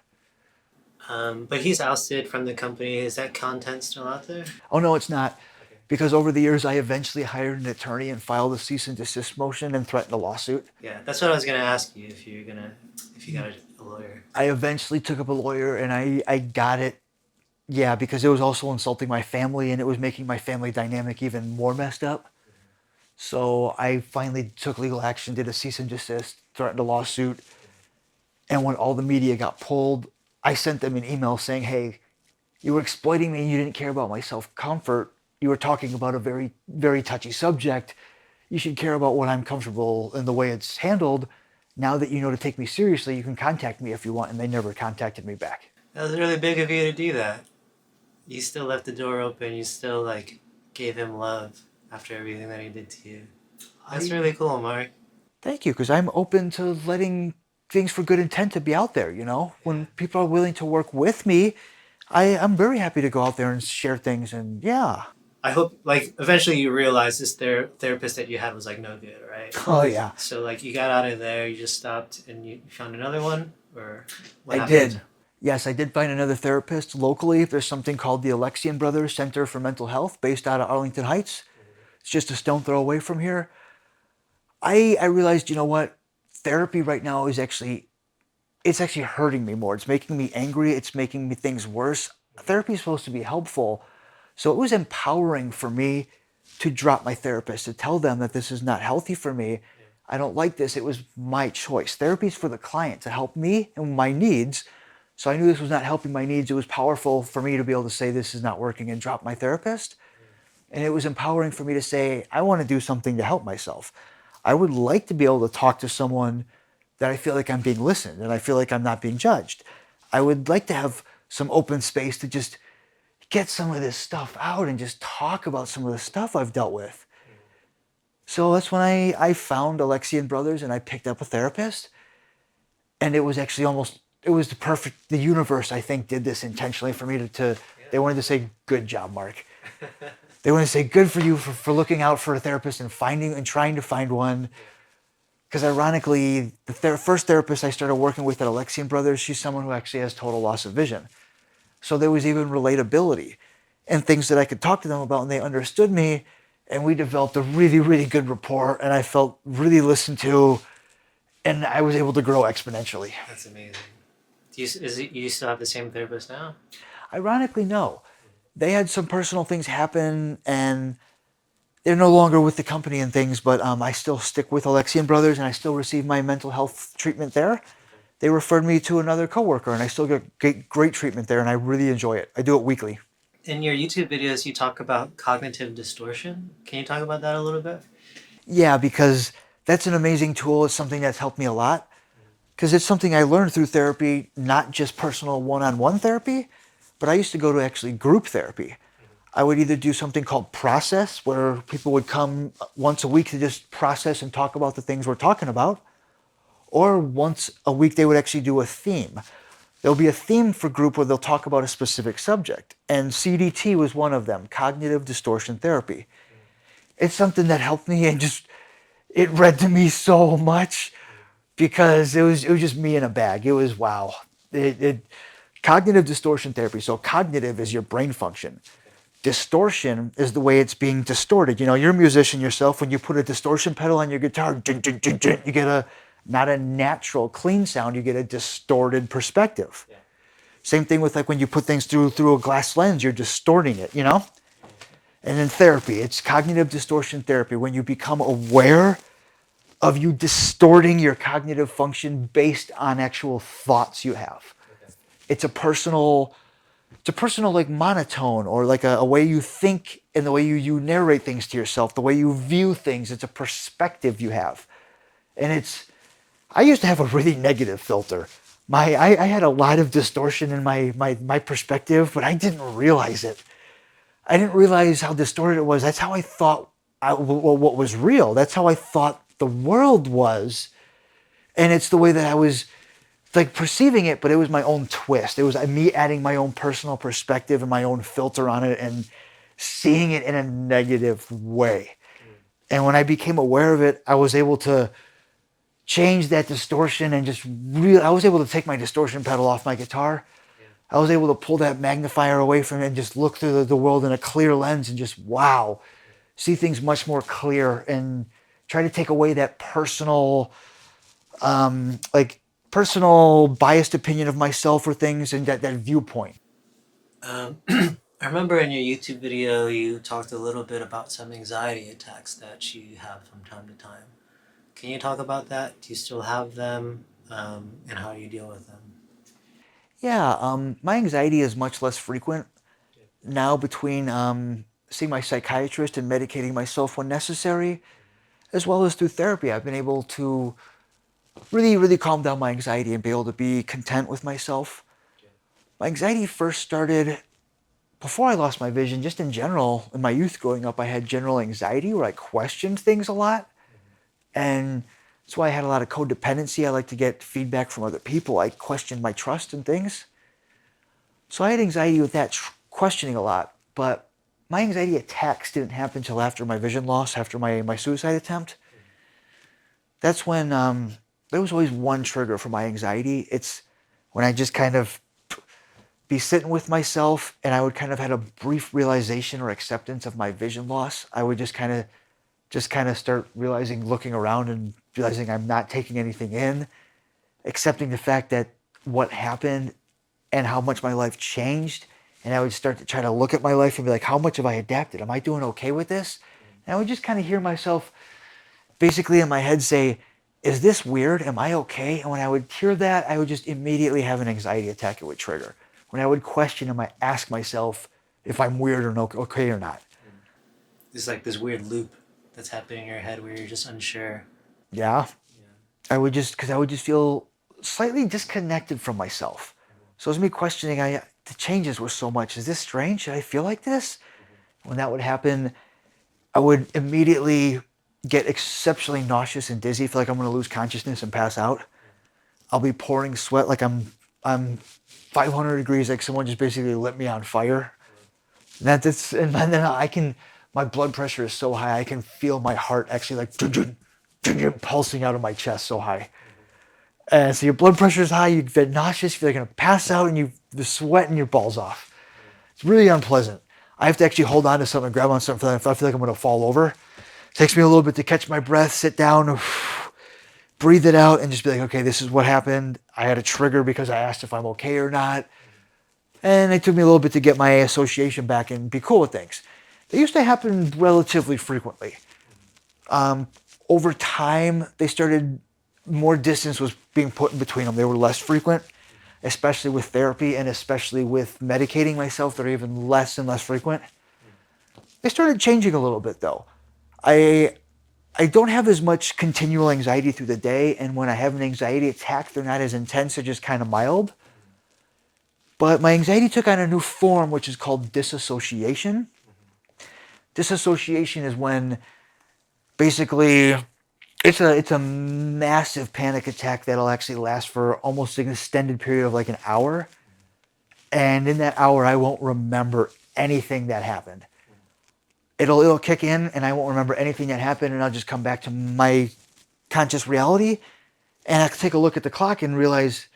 A: But he's ousted from the company. Is that content still out there?
B: Oh, no, it's not. Okay. Because over the years, I eventually hired an attorney and filed a cease and desist motion and threatened a lawsuit.
A: Yeah, that's what I was going to ask you, if you got a lawyer.
B: I eventually took up a lawyer, and I got it. Yeah, because it was also insulting my family, and it was making my family dynamic even more messed up. So I finally took legal action, did a cease and desist, threatened a lawsuit. And when all the media got pulled, I sent them an email saying, hey, you were exploiting me and you didn't care about my self-comfort. You were talking about a very, very touchy subject. You should care about what I'm comfortable in the way it's handled. Now that you know to take me seriously, you can contact me if you want. And they never contacted me back.
A: That was really big of you to do that. You still left the door open. You still gave him love after everything that he did to you. That's really cool, Mark.
B: Thank you, because I'm open to letting things for good intent to be out there, When people are willing to work with me, I'm very happy to go out there and share things, and yeah.
A: I hope, eventually you realized this therapist that you had was, no good, right?
B: Oh, yeah.
A: So, you got out of there, you just stopped, and you found another one? Or what
B: happened? Did. Yes, I did find another therapist locally. There's something called the Alexian Brothers Center for Mental Health, based out of Arlington Heights. It's just a stone throw away from here. I realized, what? Therapy right now is actually hurting me more. It's making me angry. It's making me things worse. Therapy is supposed to be helpful. So it was empowering for me to drop my therapist, to tell them that this is not healthy for me. I don't like this. It was my choice. Therapy is for the client to help me and my needs. So I knew this was not helping my needs. It was powerful for me to be able to say this is not working and drop my therapist. And it was empowering for me to say, I want to do something to help myself. I would like to be able to talk to someone that I feel like I'm being listened and I feel like I'm not being judged. I would like to have some open space to just get some of this stuff out and just talk about some of the stuff I've dealt with. So that's when I found Alexian Brothers and I picked up a therapist. And it was actually the universe, I think, did this intentionally for me they wanted to say, good job, Mark. They want to say, good for you for looking out for a therapist and trying to find one. Because ironically, the first therapist I started working with at Alexian Brothers, she's someone who actually has total loss of vision. So there was even relatability and things that I could talk to them about, and they understood me, and we developed a really, really good rapport, and I felt really listened to, and I was able to grow exponentially.
A: That's amazing. You still have the same therapist now?
B: Ironically, no. They had some personal things happen, and they're no longer with the company and things, but I still stick with Alexian Brothers, and I still receive my mental health treatment there. They referred me to another coworker, and I still get great treatment there, and I really enjoy it. I do it weekly.
A: In your YouTube videos, you talk about cognitive distortion. Can you talk about that a little bit?
B: Yeah, because that's an amazing tool. It's something that's helped me a lot, because it's something I learned through therapy, not just personal one-on-one therapy, but I used to go to actually group therapy. I would either do something called process, where people would come once a week to just process and talk about the things we're talking about, or once a week they would actually do a theme. there'll be a theme for group where they'll talk about a specific subject. And CDT was one of them, cognitive distortion therapy. It's something that helped me, and just, it read to me so much, because it was just me in a bag. It was, wow. Cognitive distortion therapy. So cognitive is your brain function. Distortion is the way it's being distorted. You know, you're a musician yourself. When you put a distortion pedal on your guitar, you get not a natural, clean sound. You get a distorted perspective. Yeah. Same thing with like when you put things through a glass lens, you're distorting it, you know? And in therapy, it's cognitive distortion therapy. When you become aware of you distorting your cognitive function based on actual thoughts you have. Okay. It's a personal like monotone, or like a way you think, and the way you narrate things to yourself, the way you view things. It's a perspective you have. And I used to have a really negative filter. I had a lot of distortion in my perspective, but I didn't realize it. I didn't realize how distorted it was. That's how I thought what was real. That's how I thought the world was. And it's the way that I was like perceiving it, but it was my own twist. It was me adding my own personal perspective and my own filter on it, and seeing it in a negative way. And when I became aware of it, I was able to change that distortion, and I was able to take my distortion pedal off my guitar. Yeah. I was able to pull that magnifier away from it and just look through the world in a clear lens, and just, wow, see things much more clear, and try to take away that personal biased opinion of myself or things, and that viewpoint.
A: I remember in your YouTube video, you talked a little bit about some anxiety attacks that you have from time to time. Can you talk about that? Do you still have them? And how do you deal with them?
B: Yeah, my anxiety is much less frequent now, between seeing my psychiatrist and medicating myself when necessary, as well as through therapy. I've been able to really, really calm down my anxiety and be able to be content with myself. My anxiety first started before I lost my vision. Just in general, in my youth growing up, I had general anxiety where I questioned things a lot. And that's why I had a lot of codependency. I like to get feedback from other people. I questioned my trust in things. So I had anxiety with that, questioning a lot. But my anxiety attacks didn't happen until after my vision loss, after my suicide attempt. That's when there was always one trigger for my anxiety. It's when I just kind of be sitting with myself, and I would kind of had a brief realization or acceptance of my vision loss. I would just kind of start realizing, looking around and realizing I'm not taking anything in, accepting the fact that what happened and how much my life changed. And I would start to try to look at my life and be like, how much have I adapted? Am I doing okay with this? And I would just kind of hear myself basically in my head say, is this weird? Am I okay? And when I would hear that, I would just immediately have an anxiety attack. It would trigger. When I would question, ask myself if I'm weird or okay or not.
A: It's like this weird loop that's happening in your head where you're just unsure.
B: Yeah. I would just feel slightly disconnected from myself. So it was me questioning, the changes were so much. Is this strange? Should I feel like this? When that would happen, I would immediately get exceptionally nauseous and dizzy, feel like I'm going to lose consciousness and pass out. I'll be pouring sweat like I'm 500 degrees, like someone just basically lit me on fire. And then my blood pressure is so high, I can feel my heart actually like pulsing out of my chest so high. And so your blood pressure is high, you get nauseous, you feel like you're going to pass out, and the sweat in your balls off. It's really unpleasant. I have to actually hold on to something, grab on something if I feel like I'm going to fall over. It takes me a little bit to catch my breath, sit down, breathe it out, and just be like, okay, this is what happened. I had a trigger because I asked if I'm okay or not. And it took me a little bit to get my association back and be cool with things. They used to happen relatively frequently. Over time, more distance was being put in between them. They were less frequent, especially with therapy and especially with medicating myself. They're even less and less frequent. They started changing a little bit though. I don't have as much continual anxiety through the day, and when I have an anxiety attack, they're not as intense, they're just kind of mild. But my anxiety took on a new form, which is called dissociation. Dissociation is when basically It's a massive panic attack that'll actually last for almost an extended period of like an hour. And in that hour, I won't remember anything that happened. It'll kick in, and I won't remember anything that happened, and I'll just come back to my conscious reality, and I can take a look at the clock and realize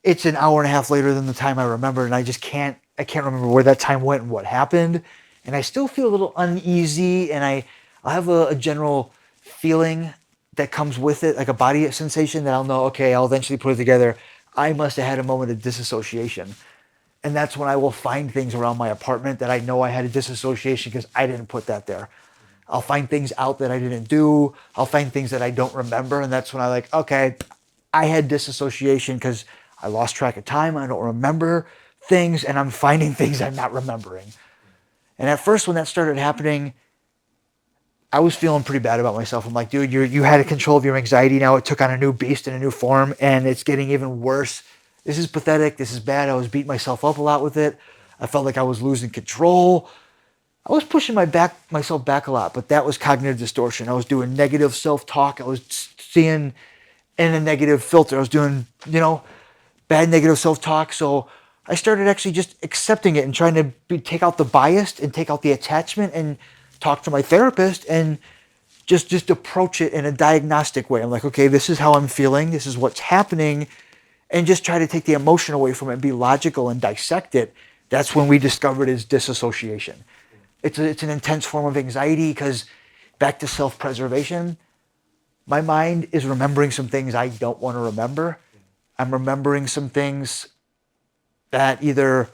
B: it's an hour and a half later than the time I remember, and I can't remember where that time went and what happened, and I still feel a little uneasy, and I'll have a general feeling that comes with it, like a body sensation that I'll know, okay, I'll eventually put it together. I must have had a moment of disassociation. And that's when I will find things around my apartment that I know I had a disassociation because I didn't put that there. I'll find things out that I didn't do. I'll find things that I don't remember. And that's when I like, okay, I had disassociation because I lost track of time. I don't remember things and I'm finding things I'm not remembering. And at first when that started happening, I was feeling pretty bad about myself. I'm like, dude, you had a control of your anxiety. Now it took on a new beast in a new form and it's getting even worse. This is pathetic. This is bad. I was beating myself up a lot with it. I felt like I was losing control. I was pushing myself back a lot, but that was cognitive distortion. I was doing negative self-talk. I was seeing in a negative filter. I was doing, bad negative self-talk. So I started actually just accepting it and trying to take out the bias and take out the attachment and talk to my therapist and just approach it in a diagnostic way. I'm like, okay, this is how I'm feeling. This is what's happening. And just try to take the emotion away from it and be logical and dissect it. That's when we discovered is disassociation. It's an intense form of anxiety because back to self-preservation, my mind is remembering some things I don't want to remember. I'm remembering some things that either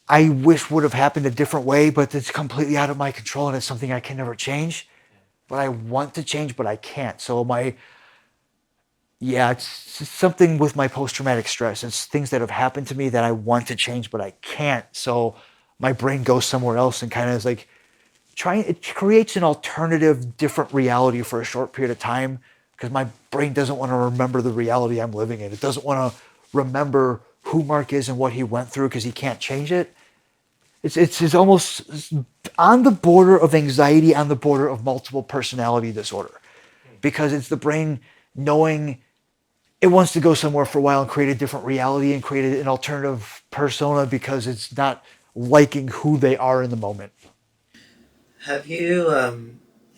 B: I wish would have happened a different way, but it's completely out of my control and it's something I can never change. But I want to change, but I can't. So it's something with my post-traumatic stress. It's things that have happened to me that I want to change, but I can't. So my brain goes somewhere else and kind of is like it creates an alternative, different reality for a short period of time because my brain doesn't want to remember the reality I'm living in. It doesn't want to remember who Mark is and what he went through because he can't change it. It's almost on the border of anxiety, on the border of multiple personality disorder because it's the brain knowing it wants to go somewhere for a while and create a different reality and create an alternative persona because it's not liking who they are in the moment.
A: Have you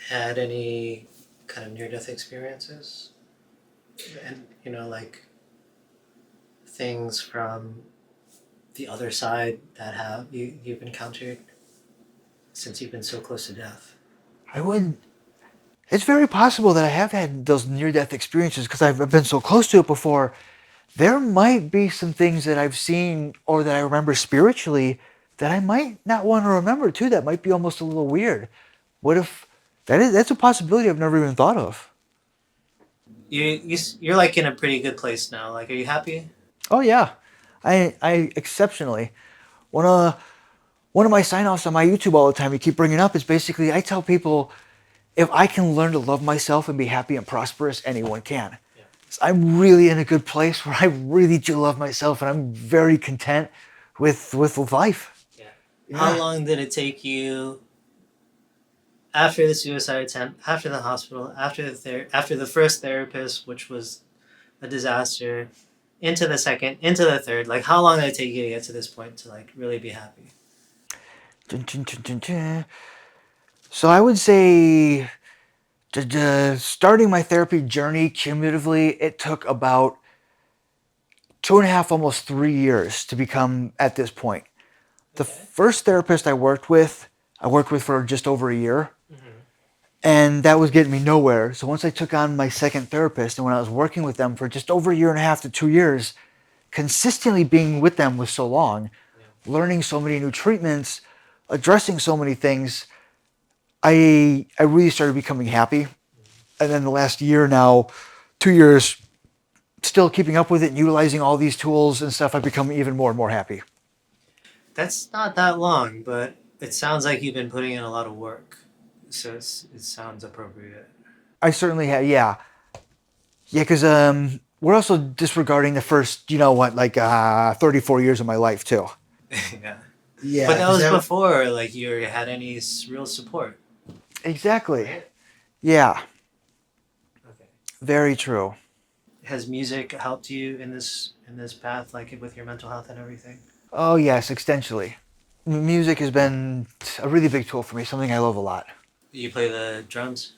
A: had any kind of near-death experiences? And, like things from the other side that you've encountered since you've been so close to death?
B: It's very possible that I have had those near-death experiences because I've been so close to it before. There might be some things that I've seen or that I remember spiritually that I might not want to remember too. That might be almost a little weird. What if that's a possibility I've never even thought of?
A: You're like in a pretty good place now. Like, are you happy?
B: Oh yeah, I exceptionally. One of my sign-offs on my YouTube all the time, you keep bringing up, is basically I tell people if I can learn to love myself and be happy and prosperous, anyone can. Yeah. So I'm really in a good place where I really do love myself and I'm very content with life.
A: Yeah. Yeah. How long did it take you after the suicide attempt, after the hospital, after the first therapist, which was a disaster, into the second, into the third? Like, how long did it take you to get to this point to like really be happy?
B: So I would say starting my therapy journey cumulatively, it took about 2.5, almost 3 years to become at this point. The first therapist I worked with for just over a year. Mm-hmm. And that was getting me nowhere. So once I took on my second therapist and when I was working with them for just over 1.5 to 2 years, consistently being with them was so long, learning so many new treatments, addressing so many things, I really started becoming happy. And then the last year now, 2 years, still keeping up with it and utilizing all these tools and stuff, I've become even more and more happy.
A: That's not that long, but it sounds like you've been putting in a lot of work. So it sounds appropriate.
B: I certainly have, yeah. Yeah, because we're also disregarding the first, 34 years of my life, too.
A: Yeah. Yeah. But that was before, like, you had any real support.
B: Exactly. Right? Yeah. Very true.
A: Has music helped you in this path, like with your mental health and everything?
B: Oh yes, extensionally. Music has been a really big tool for me, something I love a lot.
A: You play the drums?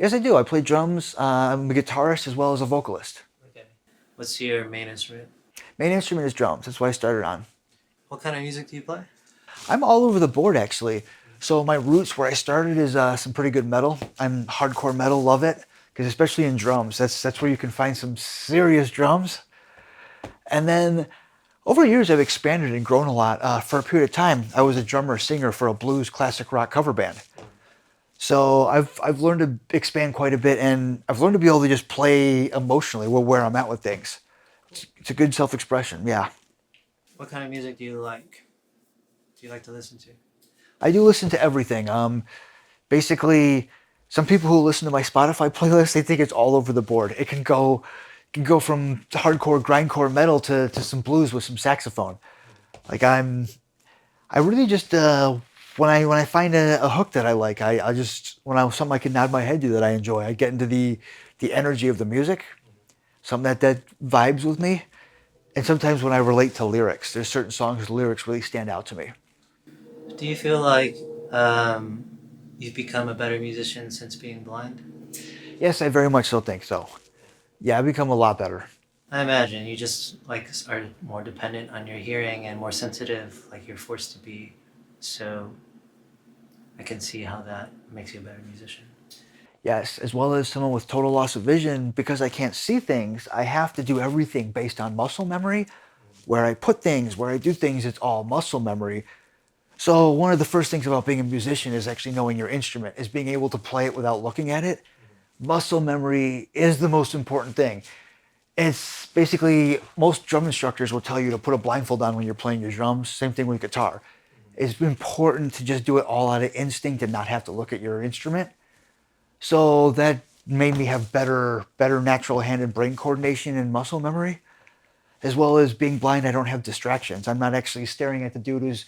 B: Yes, I do. I play drums. I'm a guitarist as well as a vocalist.
A: Okay. What's your main instrument?
B: Main instrument is drums. That's what I started on.
A: What kind of music do you play?
B: I'm all over the board actually. So my roots where I started is some pretty good metal. I'm hardcore metal, love it, because especially in drums, that's where you can find some serious drums. And then over years, I've expanded and grown a lot. For a period of time, I was a drummer singer for a blues classic rock cover band. So I've learned to expand quite a bit, and I've learned to be able to just play emotionally where I'm at with things. It's a good self-expression, yeah.
A: What kind of music do you like? Do you like to listen to?
B: I do listen to everything. Basically, some people who listen to my Spotify playlist, they think it's all over the board. It can go from hardcore, grindcore metal to some blues with some saxophone. Like I really just when I find a hook that I like, I just something I can nod my head to that I enjoy. I get into the energy of the music, something that vibes with me. And sometimes when I relate to lyrics, there's certain songs whose lyrics really stand out to me.
A: Do you feel like you've become a better musician since being blind?
B: Yes, I very much so think so. Yeah, I've become a lot better.
A: I imagine you just like are more dependent on your hearing and more sensitive, like you're forced to be. So I can see how that makes you a better musician.
B: Yes, as well as someone with total loss of vision, because I can't see things, I have to do everything based on muscle memory. Where I put things, where I do things, it's all muscle memory. So one of the first things about being a musician is actually knowing your instrument, is being able to play it without looking at it. Muscle memory is the most important thing. It's basically, most drum instructors will tell you to put a blindfold on when you're playing your drums. Same thing with guitar. It's important to just do it all out of instinct and not have to look at your instrument. So that made me have better natural hand and brain coordination and muscle memory. As well as being blind, I don't have distractions. I'm not actually staring at the dude who's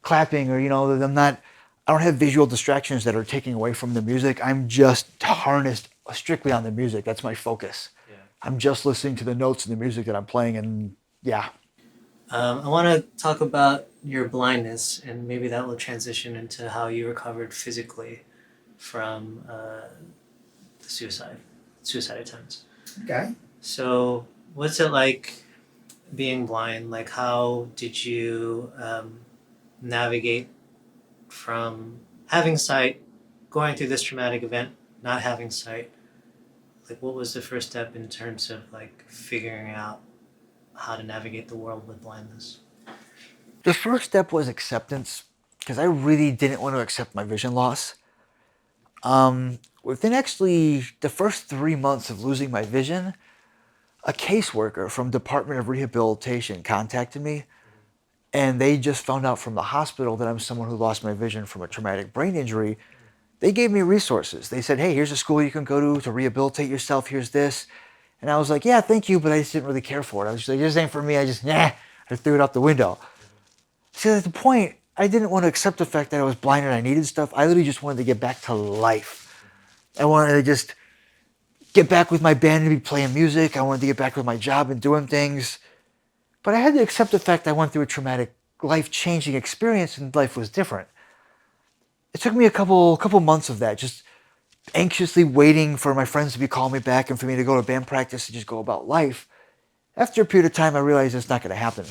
B: clapping, or I don't have visual distractions that are taking away from the music. I'm just harnessed strictly on the music. That's my focus. Yeah. I'm just listening to the notes and the music that I'm playing, and yeah.
A: I want to talk about your blindness, and maybe that will transition into how you recovered physically from the suicide attempts.
B: Okay.
A: So what's it like being blind? Like, how did you navigate from having sight, going through this traumatic event, not having sight? Like, what was the first step in terms of like figuring out how to navigate the world with blindness?
B: The first step was acceptance, because I really didn't want to accept my vision loss. Within actually the first 3 months of losing my vision, a caseworker from Department of Rehabilitation contacted me, and they just found out from the hospital that I'm someone who lost my vision from a traumatic brain injury. They gave me resources. They said, hey, here's a school you can go to rehabilitate yourself. Here's this. And I was like, yeah, thank you, but I just didn't really care for it. I was just like, this ain't for me. I threw it out the window. See, at the point, I didn't want to accept the fact that I was blind and I needed stuff. I literally just wanted to get back to life. I wanted to just get back with my band and be playing music. I wanted to get back with my job and doing things. But I had to accept the fact I went through a traumatic, life-changing experience and life was different. It took me a couple months of that, just anxiously waiting for my friends to be calling me back and for me to go to band practice and just go about life. After a period of time, I realized it's not going to happen.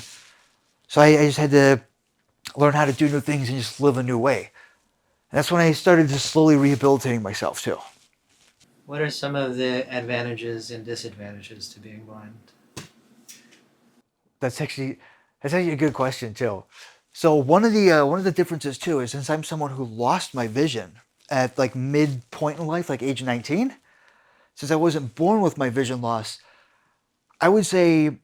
B: So I just had to learn how to do new things and just live a new way. And that's when I started just slowly rehabilitating myself too.
A: What are some of the advantages and disadvantages to being blind?
B: That's actually a good question too. So one of the differences too is, since I'm someone who lost my vision at like midpoint in life, like age 19, since I wasn't born with my vision loss, I would say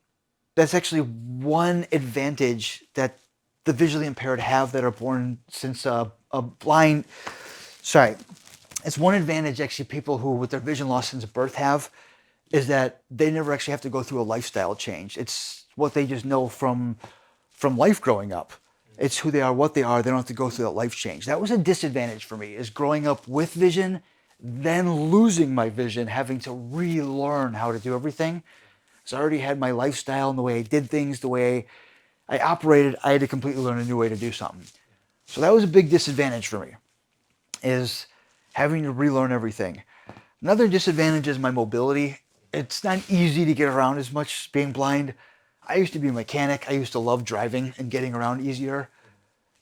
B: that's actually one advantage that the visually impaired have that are born since a blind. Sorry, it's one advantage actually people who with their vision loss since birth have, is that they never actually have to go through a lifestyle change. It's what they just know from life growing up. It's who they are, what they are. They don't have to go through that life change. That was a disadvantage for me, is growing up with vision then losing my vision, having to relearn how to do everything. So I already had my lifestyle and the way I did things, the way I operated. I had to completely learn a new way to do something. So that was a big disadvantage for me, is having to relearn everything. Another disadvantage is my mobility. It's not easy to get around as much being blind. I used to be a mechanic. I used to love driving and getting around easier.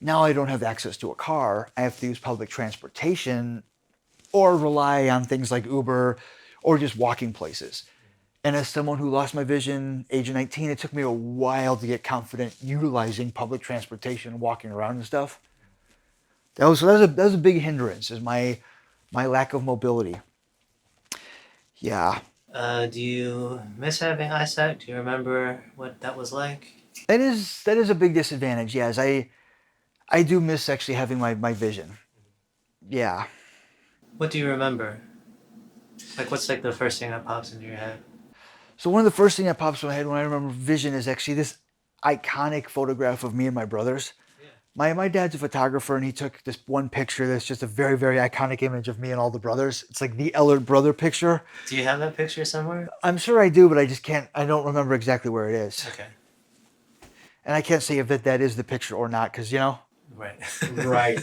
B: Now I don't have access to a car. I have to use public transportation or rely on things like Uber or just walking places. And as someone who lost my vision age of 19, it took me a while to get confident utilizing public transportation and walking around and stuff. That was a big hindrance, is my lack of mobility. Yeah.
A: Do you miss having eyesight? Do you remember what that was like?
B: That is a big disadvantage, yes. I do miss actually having my vision. Yeah.
A: What do you remember? Like, what's like the first thing that pops into your head?
B: So one of the first things that pops in my head when I remember vision is actually this iconic photograph of me and my brothers. My dad's a photographer, and he took this one picture that's just a very, very iconic image of me and all the brothers. It's like the Ehlert brother picture.
A: Do you have that picture somewhere?
B: I'm sure I do, but I don't remember exactly where it is.
A: Okay.
B: And I can't say if that is the picture or not, because,
A: Right.
B: Right.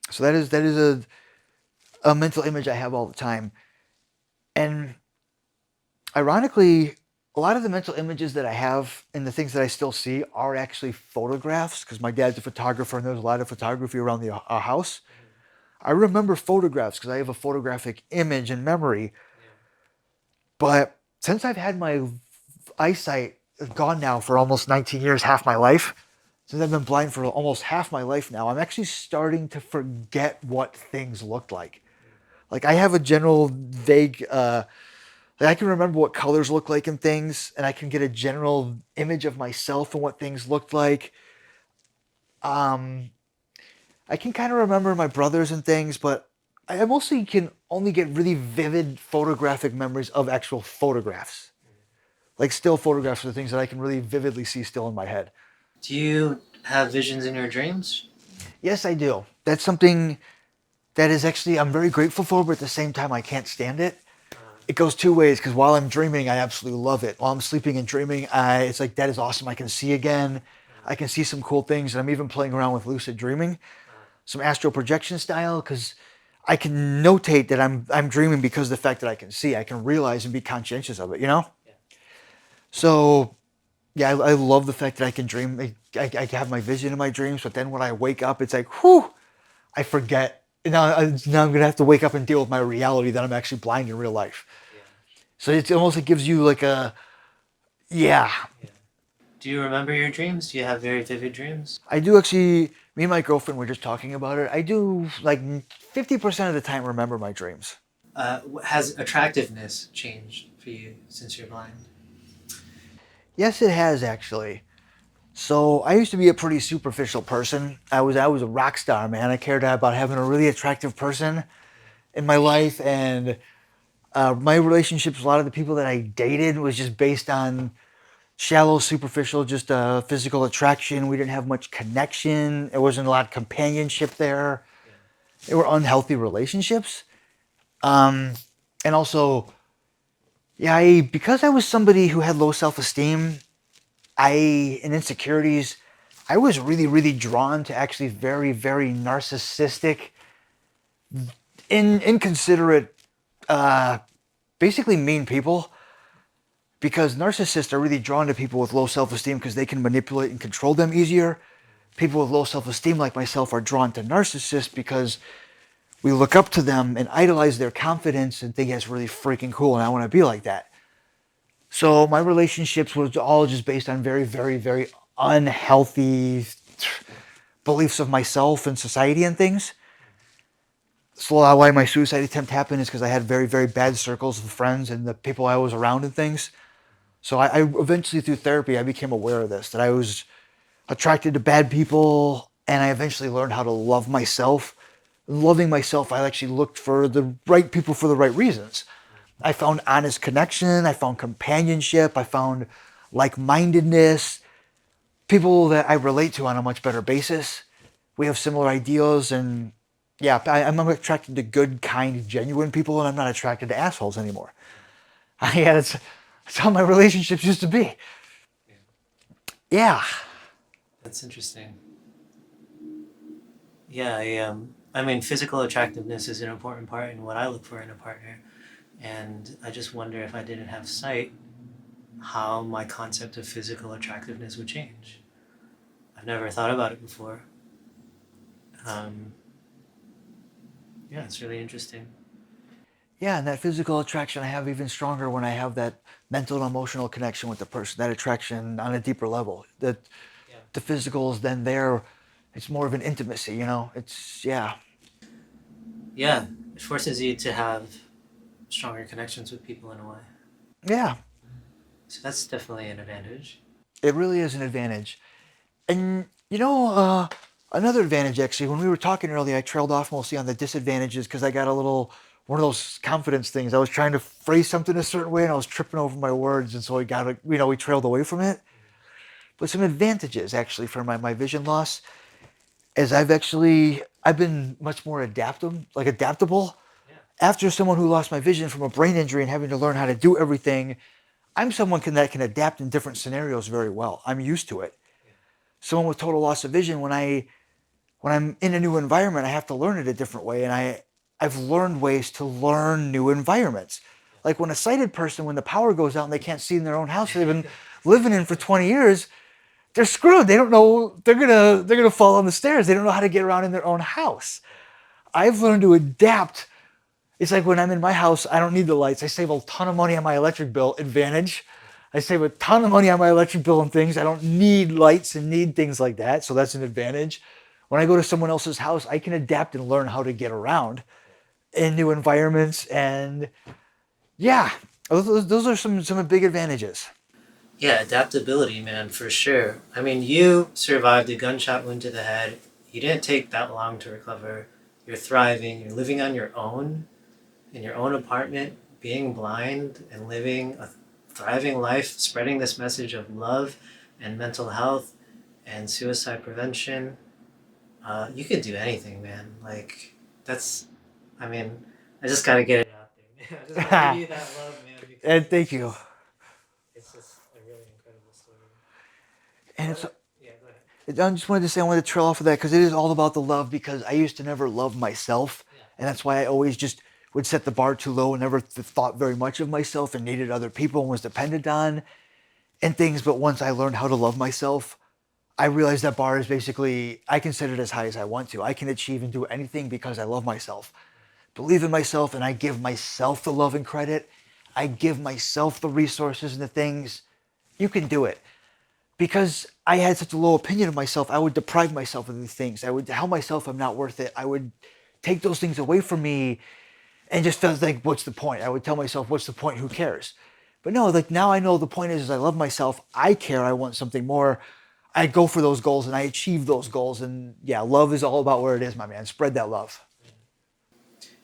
B: So that is a mental image I have all the time. And ironically, a lot of the mental images that I have and the things that I still see are actually photographs, because my dad's a photographer and there's a lot of photography around our house. I remember photographs because I have a photographic image in memory. But since I've had my eyesight gone now for almost 19 years, half my life, since I've been blind for almost half my life now, I'm actually starting to forget what things looked like. Like I have a general vague, I can remember what colors look like in things, and I can get a general image of myself and what things looked like. I can kind of remember my brothers and things, but I mostly can only get really vivid photographic memories of actual photographs. Like still photographs are the things that I can really vividly see still in my head.
A: Do you have visions in your dreams?
B: Yes, I do. That's something that is actually, I'm very grateful for, but at the same time, I can't stand it. It goes two ways, because while I'm dreaming, I absolutely love it. While I'm sleeping and dreaming, it's like, that is awesome. I can see again. I can see some cool things. And I'm even playing around with lucid dreaming, some astral projection style, because I can notate that I'm dreaming because of the fact that I can see. I can realize and be conscientious of it, Yeah. So, yeah, I love the fact that I can dream. I have my vision in my dreams, but then when I wake up, it's like, whew, I forget. Now I'm going to have to wake up and deal with my reality that I'm actually blind in real life. So it almost gives you like a, yeah.
A: Do you remember your dreams? Do you have very vivid dreams?
B: I do actually, me and my girlfriend were just talking about it. I do like 50% of the time remember my dreams.
A: Has attractiveness changed for you since you're blind?
B: Yes, it has actually. So I used to be a pretty superficial person. I was a rock star, man. I cared about having a really attractive person in my life, and my relationships, a lot of the people that I dated was just based on shallow, superficial, just physical attraction. We didn't have much connection. There wasn't a lot of companionship there. They were unhealthy relationships. And also, because I was somebody who had low self-esteem, and insecurities, I was really, really drawn to actually very, very narcissistic, inconsiderate, basically mean people. Because narcissists are really drawn to people with low self-esteem because they can manipulate and control them easier. People with low self-esteem like myself are drawn to narcissists because we look up to them and idolize their confidence and think it's really freaking cool, and I want to be like that. So my relationships was all just based on very, very, very unhealthy beliefs of myself and society and things. So why my suicide attempt happened is because I had very, very bad circles of friends and the people I was around and things. So I eventually, through therapy, I became aware of this, that I was attracted to bad people, and I eventually learned how to love myself. Loving myself, I actually looked for the right people for the right reasons. I found honest connection, I found companionship, I found like-mindedness, people that I relate to on a much better basis. We have similar ideals, and Yeah, I'm attracted to good, kind, genuine people, and I'm not attracted to assholes anymore. Yeah, that's how my relationships used to be. Yeah.
A: That's interesting. Yeah, I mean, physical attractiveness is an important part in what I look for in a partner. And I just wonder if I didn't have sight, how my concept of physical attractiveness would change. I've never thought about it before. Um, yeah, it's really interesting.
B: Yeah, and that physical attraction I have even stronger when I have that mental and emotional connection with the person, that attraction on a deeper level. That
A: Yeah.
B: the physical is then there, it's more of an intimacy, you know? It's, yeah.
A: Yeah, it forces you to have stronger connections with people in a way.
B: Yeah,
A: So that's definitely an advantage.
B: it really is an advantage. And, another advantage actually, when we were talking earlier, I trailed off mostly on the disadvantages because I got a little, one of those confidence things. I was trying to phrase something a certain way and I was tripping over my words. And so we trailed away from it. But some advantages actually for my vision loss is I've been much more adaptable.
A: Yeah.
B: After someone who lost my vision from a brain injury and having to learn how to do everything, I'm someone that can adapt in different scenarios very well. I'm used to it.
A: Yeah.
B: Someone with total loss of vision, when I'm in a new environment, I have to learn it a different way, and I've learned ways to learn new environments. Like when a sighted person, when the power goes out and they can't see in their own house they've been living in for 20 years, they're screwed. They don't know they're gonna fall on the stairs. They don't know how to get around in their own house. I've learned to adapt. It's like when I'm in my house, I don't need the lights. I save a ton of money on my electric bill. Advantage. I save a ton of money on my electric bill and things. I don't need lights and need things like that. So that's an advantage. When I go to someone else's house, I can adapt and learn how to get around in new environments. And yeah, those are some big advantages.
A: Yeah, adaptability, man, for sure. I mean, you survived a gunshot wound to the head. You didn't take that long to recover. You're thriving. You're living on your own in your own apartment, being blind and living a thriving life, spreading this message of love and mental health and suicide prevention. You could do anything, man. Like, that's, I mean, I just gotta get it out there, man. I just wanna give you that love, man, because
B: And thank you.
A: it's just a really incredible story.
B: And it's
A: Yeah, go ahead.
B: I just wanted to say I wanted to trail off of that because it is all about the love because I used to never love myself.
A: Yeah.
B: And that's why I always just would set the bar too low and never thought very much of myself and needed other people and was dependent on and things. But once I learned how to love myself, I realized that bar is basically, I can set it as high as I want to. I can achieve and do anything because I love myself, believe in myself, and I give myself the love and credit. I give myself the resources and the things. You can do it. Because I had such a low opinion of myself, I would deprive myself of these things. I would tell myself I'm not worth it. I would take those things away from me and just felt like, what's the point? I would tell myself, what's the point? Who cares? But no, like now I know the point is I love myself. I care. I want something more. I go for those goals and I achieve those goals. And yeah, love is all about where it is, my man. Spread that love.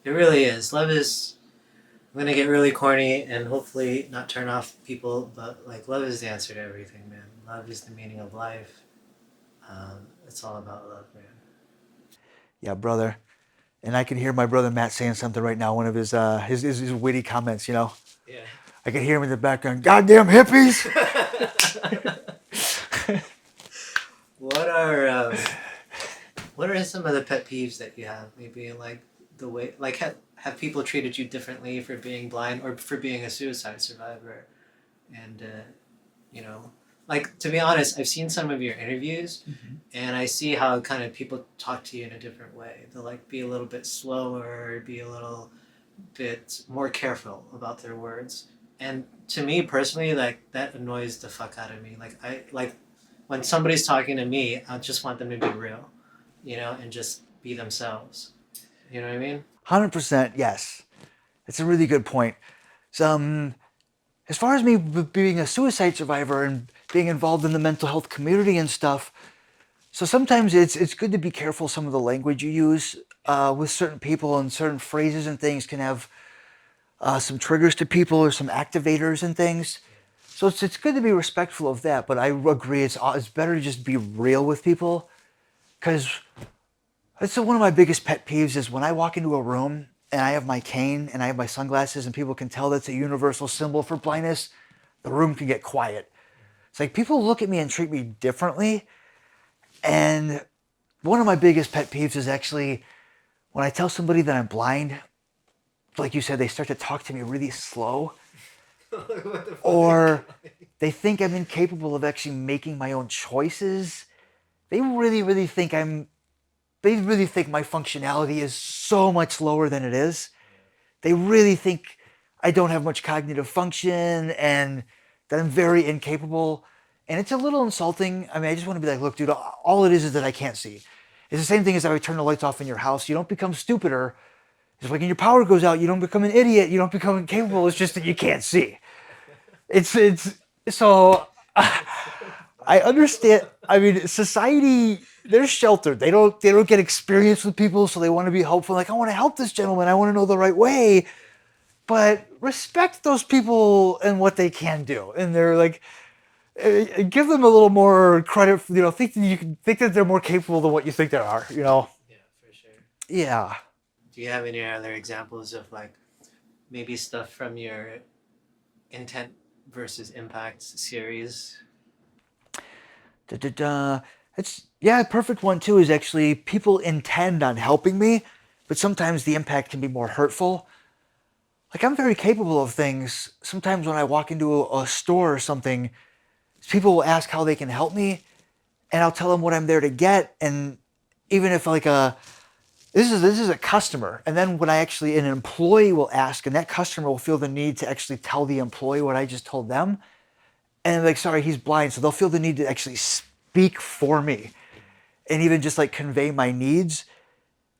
A: It really is. Love is, I'm gonna get really corny and hopefully not turn off people, but like, love is the answer to everything, man. Love is the meaning of life. It's all about love, man.
B: Yeah, brother. And I can hear my brother Matt saying something right now. One of his witty comments.
A: Yeah.
B: I can hear him in the background. Goddamn hippies!
A: What are what are some of the pet peeves that you have? Maybe like the way, like have people treated you differently for being blind or for being a suicide survivor? And you know, like, to be honest, I've seen some of your interviews, and I see how kind of people talk to you in a different way. They'll like be a little bit slower, be a little bit more careful about their words. And to me personally, like, that annoys the fuck out of me. Like, I like when somebody's talking to me, I just want them to be real, and just be themselves. You know what I mean?
B: 100% yes. It's a really good point. So, as far as me being a suicide survivor and being involved in the mental health community and stuff, so sometimes it's good to be careful some of the language you use with certain people, and certain phrases and things can have some triggers to people or some activators and things. So it's good to be respectful of that, but I agree it's better to just be real with people because So one of my biggest pet peeves is when I walk into a room and I have my cane and I have my sunglasses and people can tell that's a universal symbol for blindness, the room can get quiet. It's like people look at me and treat me differently. And one of my biggest pet peeves is actually when I tell somebody that I'm blind, like you said, they start to talk to me really slow. Or they think I'm incapable of actually making my own choices. They really think they really think my functionality is so much lower than it is. They really think I don't have much cognitive function and that I'm very incapable. And it's a little insulting. I mean, I just want to be like, look, dude, all it is that I can't see. It's the same thing as if I turn the lights off in your house. You don't become stupider. It's like when your power goes out, you don't become an idiot. You don't become incapable. It's just that you can't see. It's so I understand. I mean, society, they're sheltered. They don't get experience with people, so they want to be helpful. Like, I want to help this gentleman. I want to know the right way. But respect those people and what they can do. And they're like, give them a little more credit. Think that you can think that they're more capable than what you think they are.
A: Yeah, for sure.
B: Yeah.
A: Do you have any other examples of like maybe stuff from your Intent versus Impact series?
B: It's a perfect one too is actually people intend on helping me, but sometimes the impact can be more hurtful. Like I'm very capable of things. Sometimes when I walk into a store or something, people will ask how they can help me, and I'll tell them what I'm there to get. And even if like this is a customer, and then when an employee will ask, and that customer will feel the need to actually tell the employee what I just told them, and like, sorry, he's blind, so they'll feel the need to actually speak for me, and even just like convey my needs.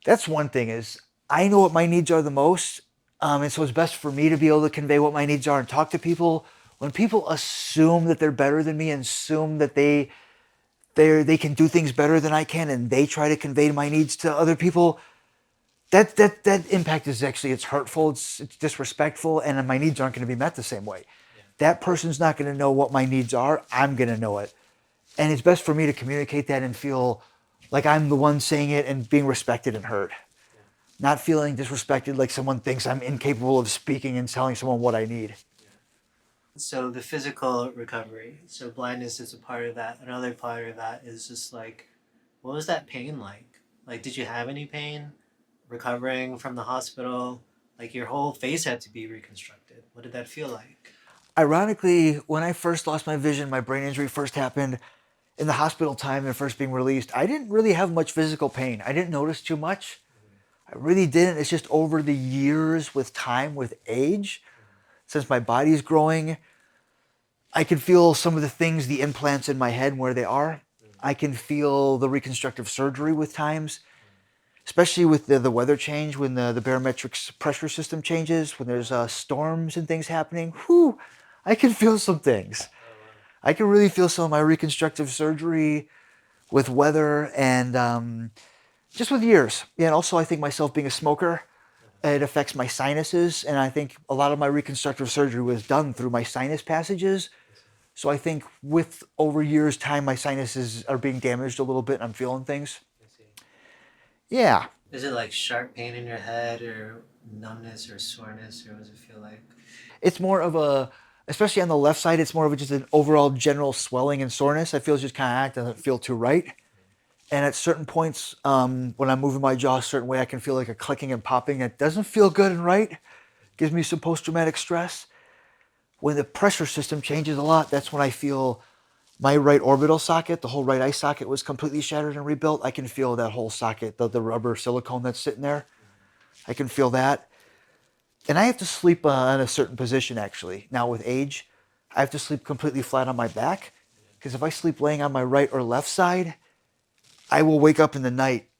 B: That's one thing is I know what my needs are the most, and so it's best for me to be able to convey what my needs are and talk to people. When people assume that they're better than me and assume that they can do things better than I can, and they try to convey my needs to other people, that impact is actually, it's hurtful, it's disrespectful, and my needs aren't going to be met the same way. Yeah. That person's not going to know what my needs are. I'm going to know it. And it's best for me to communicate that and feel like I'm the one saying it and being respected and heard. Yeah. Not feeling disrespected like someone thinks I'm incapable of speaking and telling someone what I need.
A: So the physical recovery, so blindness is a part of that. Another part of that is just like, what was that pain like? Like, did you have any pain recovering from the hospital? Like your whole face had to be reconstructed. What did that feel like?
B: Ironically, when I first lost my vision, my brain injury first happened in the hospital time and first being released, I didn't really have much physical pain. I didn't notice too much. I really didn't. It's just over the years with time, with age, since my body's growing, I can feel some of the things, the implants in my head where they are. I can feel the reconstructive surgery with times, especially with the weather change, when the barometric pressure system changes, when there's storms and things happening. Whew, I can feel some things. I can really feel some of my reconstructive surgery with weather and just with years. Yeah, and also I think myself being a smoker, it affects my sinuses, and I think a lot of my reconstructive surgery was done through my sinus passages. So I think with over years' time, my sinuses are being damaged a little bit, and I'm feeling things. Yeah.
A: Is it like sharp pain in your head, or numbness, or soreness, or what does it feel like?
B: It's more of especially on the left side, it's more of just an overall general swelling and soreness. I feel just kind of doesn't feel too right. And at certain points, when I'm moving my jaw a certain way, I can feel like a clicking and popping that doesn't feel good and right. Gives me some post-traumatic stress. When the pressure system changes a lot, that's when I feel my right orbital socket, the whole right eye socket was completely shattered and rebuilt. I can feel that whole socket, the rubber silicone that's sitting there. I can feel that. And I have to sleep in a certain position, actually. Now with age, I have to sleep completely flat on my back. Because if I sleep laying on my right or left side, I will wake up in the night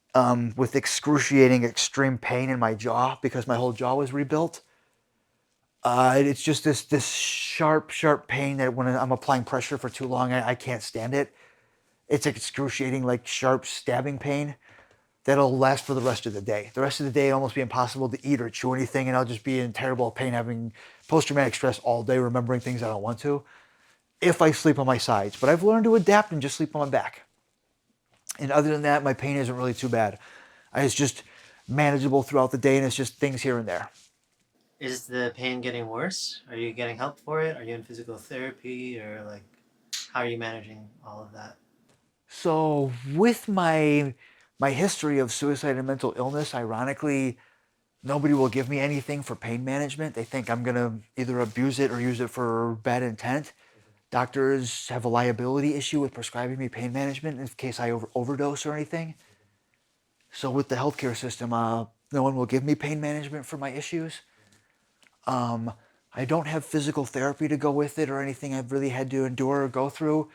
B: with excruciating, extreme pain in my jaw because my whole jaw was rebuilt. It's just this sharp pain that when I'm applying pressure for too long, I can't stand it. It's excruciating, like sharp stabbing pain that'll last for the rest of the day. The rest of the day, it'll almost be impossible to eat or chew anything, and I'll just be in terrible pain, having post-traumatic stress all day, remembering things I don't want to, if I sleep on my sides. But I've learned to adapt and just sleep on my back. And other than that, my pain isn't really too bad. It's just manageable throughout the day, and it's just things here and there.
A: Is the pain getting worse? Are you getting help for it? Are you in physical therapy, or like, how are you managing all of that?
B: So with my history of suicide and mental illness, ironically, nobody will give me anything for pain management. They think I'm gonna either abuse it or use it for bad intent. Doctors have a liability issue with prescribing me pain management in case I overdose or anything. So with the healthcare system, no one will give me pain management for my issues. I don't have physical therapy to go with it or anything I've really had to endure or go through.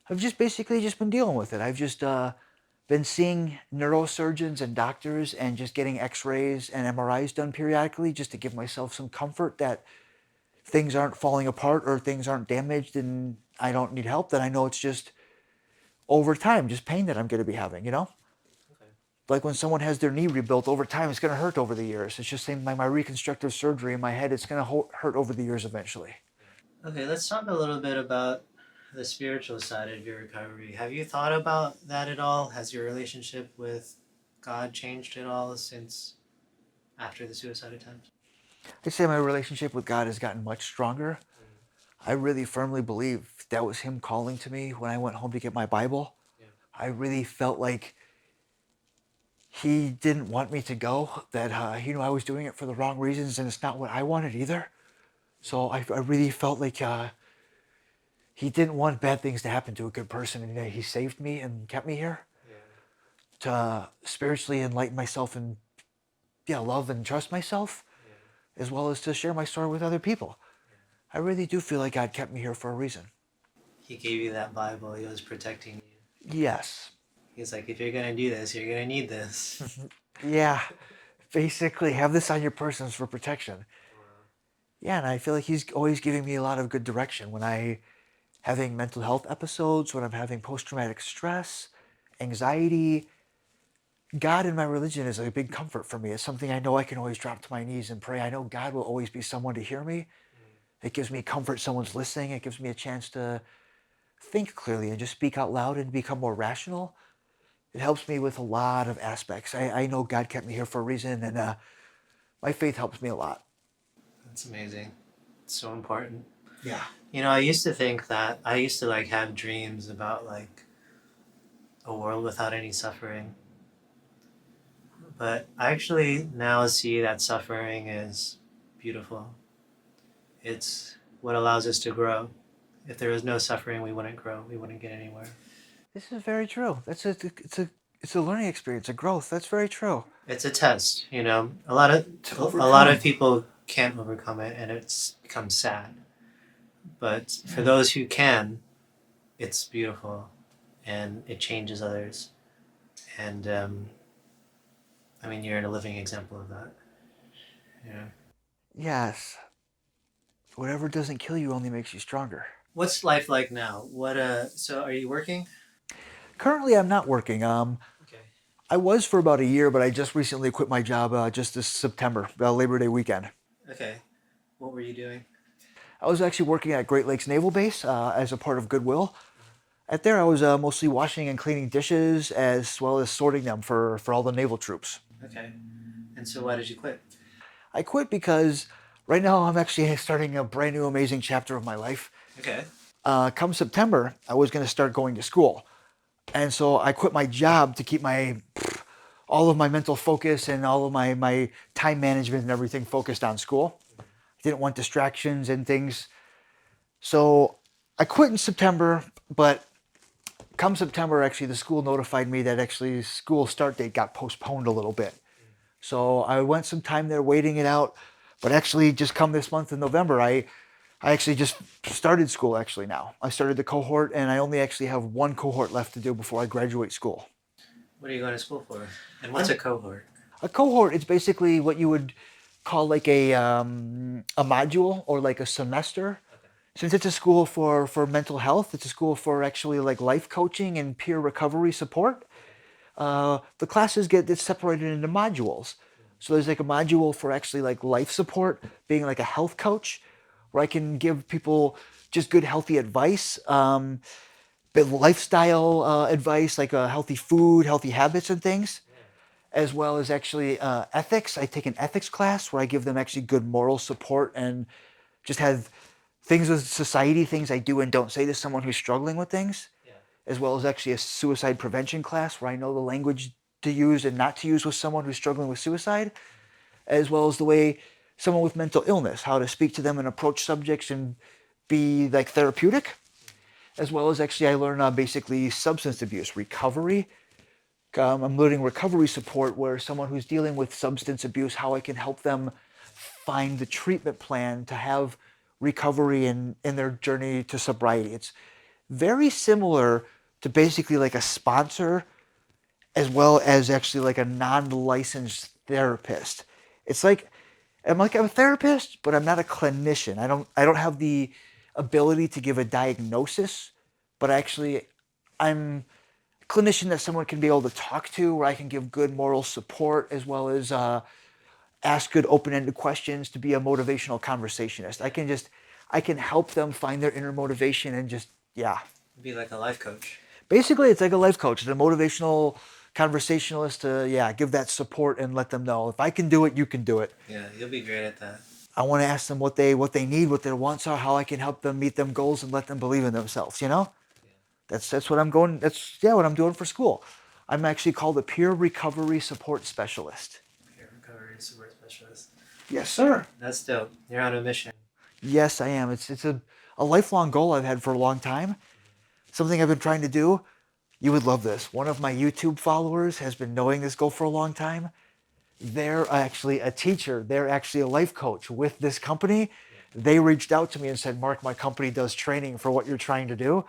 B: I've just basically just been dealing with it. I've just been seeing neurosurgeons and doctors and just getting x-rays and MRIs done periodically just to give myself some comfort that things aren't falling apart or things aren't damaged and I don't need help, that I know it's just over time, just pain that I'm going to be having, you know?
A: Okay.
B: Like when someone has their knee rebuilt over time, it's going to hurt over the years. It's just saying my reconstructive surgery in my head, it's going to hurt over the years eventually.
A: Okay, let's talk a little bit about the spiritual side of your recovery. Have you thought about that at all? Has your relationship with God changed at all since after the suicide attempt?
B: I'd say my relationship with God has gotten much stronger. I really firmly believe that was Him calling to me when I went home to get my Bible.
A: Yeah.
B: I really felt like He didn't want me to go, that He knew I was doing it for the wrong reasons and it's not what I wanted either. So I really felt like He didn't want bad things to happen to a good person, and He saved me and kept me here to spiritually enlighten myself and love and trust myself, as well as to share my story with other people. I really do feel like God kept me here for a reason.
A: He gave you that Bible. He was protecting you.
B: Yes.
A: He's like, if you're going to do this, you're going to need this.
B: Yeah. Basically, have this on your person for protection. Yeah, and I feel like He's always giving me a lot of good direction when I'm having mental health episodes, when I'm having post-traumatic stress, anxiety. God and my religion is a big comfort for me. It's something I know I can always drop to my knees and pray. I know God will always be someone to hear me. It gives me comfort someone's listening. It gives me a chance to think clearly and just speak out loud and become more rational. It helps me with a lot of aspects. I know God kept me here for a reason, and my faith helps me a lot.
A: That's amazing. It's so important.
B: Yeah.
A: You know, I used to think that, I used to like have dreams about like a world without any suffering. But I actually now see that suffering is beautiful. It's what allows us to grow. If there was no suffering, we wouldn't grow. We wouldn't get anywhere.
B: This is very true. It's a learning experience, a growth. That's very true.
A: It's a test, you know. A lot of people can't overcome it, and it's becomes sad. But for those who can, it's beautiful, and it changes others. And I mean, you're a living example of that. Yeah.
B: Yes. Whatever doesn't kill you only makes you stronger.
A: What's life like now? So are you working?
B: Currently, I'm not working.
A: Okay.
B: I was for about a year, but I just recently quit my job just this September, Labor Day weekend.
A: Okay. What were you doing?
B: I was actually working at Great Lakes Naval Base as a part of Goodwill. At there, I was mostly washing and cleaning dishes as well as sorting them for all the naval troops.
A: Okay. And so why did you quit?
B: I quit because right now I'm actually starting a brand new amazing chapter of my life.
A: Okay.
B: Come September, I was going to start going to school. And so I quit my job to keep all of my mental focus and all of my time management and everything focused on school. I didn't want distractions and things. So I quit in September, but come September, actually, the school notified me that actually school start date got postponed a little bit. So I went some time there waiting it out, but actually just come this month in November, I actually just started school actually now. I started the cohort and I only actually have one cohort left to do before I graduate school.
A: What are you going to school for? And what's a cohort?
B: A cohort is basically what you would call like a module or like a semester.
A: Okay.
B: Since it's a school for mental health, it's a school for actually like life coaching and peer recovery support. The classes get separated into modules. So there's like a module for actually like life support, being like a health coach, where I can give people just good healthy advice, lifestyle advice like healthy food, healthy habits and things. as well as actually ethics. I take an ethics class where I give them actually good moral support and just have things with society, things I do and don't say to someone who's struggling with things, as well as actually a suicide prevention class where I know the language to use and not to use with someone who's struggling with suicide, as well as the way someone with mental illness, how to speak to them and approach subjects and be like therapeutic, as well as actually I learn basically substance abuse recovery. I'm learning recovery support where someone who's dealing with substance abuse, how I can help them find the treatment plan to have recovery in their journey to sobriety. It's very similar to basically like a sponsor as well as actually like a non-licensed therapist. It's like I'm a therapist, but I'm not a clinician. I don't have the ability to give a diagnosis, but actually I'm a clinician that someone can be able to talk to, where I can give good moral support as well as ask good open-ended questions, to be a motivational conversationist. I can help them find their inner motivation and just, yeah.
A: Be like a life coach.
B: Basically, it's like a life coach. It's a motivational conversationalist to, yeah, give that support and let them know if I can do it, you can do it.
A: Yeah, you'll be great at that.
B: I want to ask them what they need, what their wants are, how I can help them meet them goals and let them believe in themselves, you know? That's what I'm going, that's, yeah, what I'm doing for school. I'm actually called a peer recovery support specialist.
A: Peer recovery support specialist.
B: Yes, sir.
A: That's dope. You're on a mission.
B: Yes, I am. It's a lifelong goal I've had for a long time. Something I've been trying to do. You would love this. One of my YouTube followers has been knowing this goal for a long time. They're actually a teacher. They're actually a life coach with this company. They reached out to me and said, Mark, my company does training for what you're trying to do.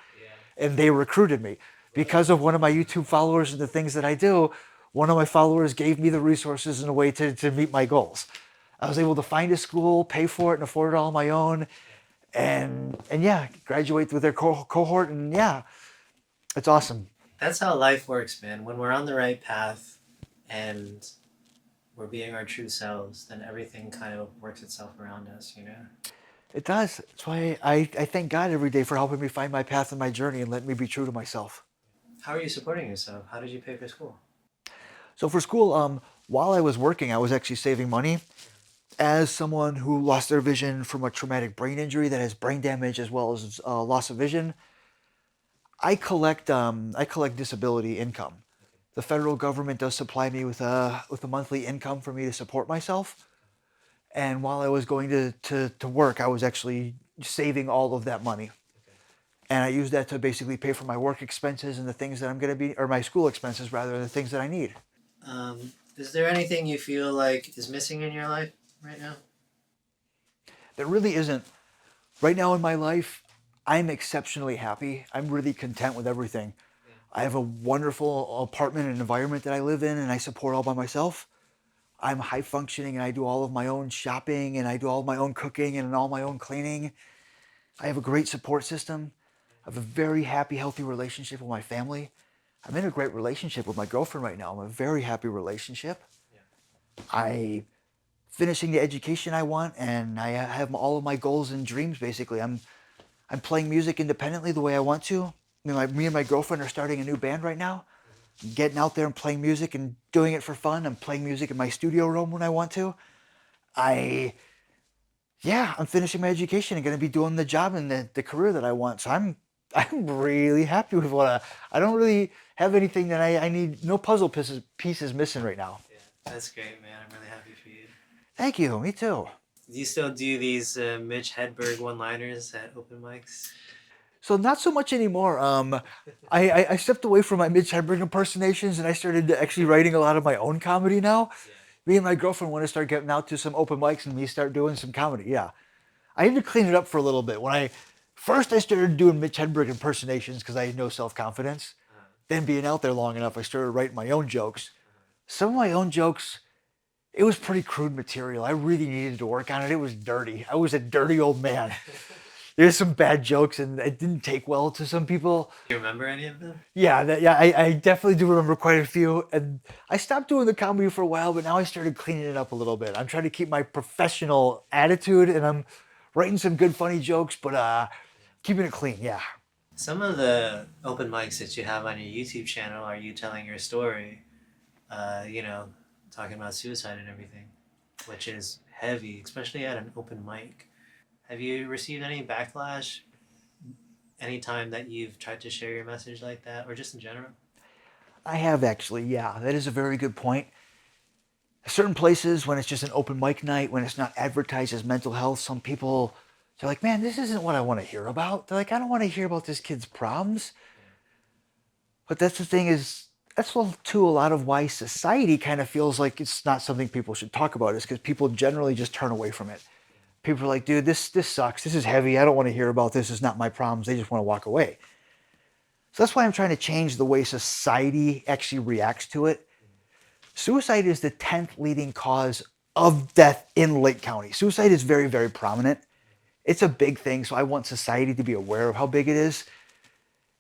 B: And they recruited me. Because of one of my YouTube followers and the things that I do, one of my followers gave me the resources and a way to meet my goals. I was able to find a school, pay for it, and afford it all on my own. And yeah, graduate with their cohort. And yeah, it's awesome.
A: That's how life works, man. When we're on the right path and we're being our true selves, then everything kind of works itself around us, you know?
B: It does. That's why I thank God every day for helping me find my path and my journey and letting me be true to myself.
A: How are you supporting yourself? How did you pay for school?
B: So for school, while I was working, I was actually saving money. As someone who lost their vision from a traumatic brain injury that has brain damage as well as loss of vision, I collect disability income. The federal government does supply me with a monthly income for me to support myself. And while I was going to work, I was actually saving all of that money. And I use that to basically pay for my work expenses and the things that I'm going to be, or my school expenses rather, the things that I need.
A: Is there anything you feel like is missing in your life right now?
B: There really isn't. Right now in my life, I'm exceptionally happy. I'm really content with everything. I have a wonderful apartment and environment that I live in and I support all by myself. I'm high functioning and I do all of my own shopping and I do all of my own cooking and all my own cleaning. I have a great support system. I have a very happy, healthy relationship with my family. I'm in a great relationship with my girlfriend right now. I'm in a very happy relationship. I finishing the education I want and I have all of my goals and dreams basically. I'm playing music independently the way I want to. Me and my girlfriend are starting a new band right now. I'm getting out there and playing music and doing it for fun. I'm playing music in my studio room when I want to. I'm finishing my education and going to be doing the job and the career that I want. So I'm really happy with I don't really have anything that I need, no puzzle pieces missing right now.
A: Yeah, that's great, man. I'm really happy for you.
B: Thank you. Me too.
A: Do you still do these Mitch Hedberg one-liners at open mics?
B: So not so much anymore. I stepped away from my Mitch Hedberg impersonations and I started actually writing a lot of my own comedy now. Me and my girlfriend want to start getting out to some open mics and me start doing some comedy. Yeah, I need to clean it up for a little bit. When I started doing Mitch Hedberg impersonations because I had no self-confidence. Then being out there long enough, I started writing my own jokes. Some of my own jokes, it was pretty crude material. I really needed to work on it. It was dirty. I was a dirty old man. There's some bad jokes and it didn't take well to some people.
A: Do you remember any of them?
B: Yeah, I definitely do remember quite a few. And I stopped doing the comedy for a while, but now I started cleaning it up a little bit. I'm trying to keep my professional attitude and I'm writing some good funny jokes, but keeping it clean, yeah.
A: Some of the open mics that you have on your YouTube channel are you telling your story. you know, talking about suicide and everything, which is heavy, especially at an open mic. Have you received any backlash anytime that you've tried to share your message like that, or just in general?
B: I have actually, yeah. That is a very good point. Certain places, when it's just an open mic night, when it's not advertised as mental health, some people, they're like, man, this isn't what I want to hear about. They're like, I don't want to hear about this kid's problems. But that's the thing is, that's too a lot of why society kind of feels like it's not something people should talk about is because people generally just turn away from it. People are like, dude, this sucks. This is heavy. I don't want to hear about this. It's not my problems. They just want to walk away. So that's why I'm trying to change the way society actually reacts to it. Suicide is the 10th leading cause of death in Lake County. Suicide is very, very prominent. It's a big thing, so I want society to be aware of how big it is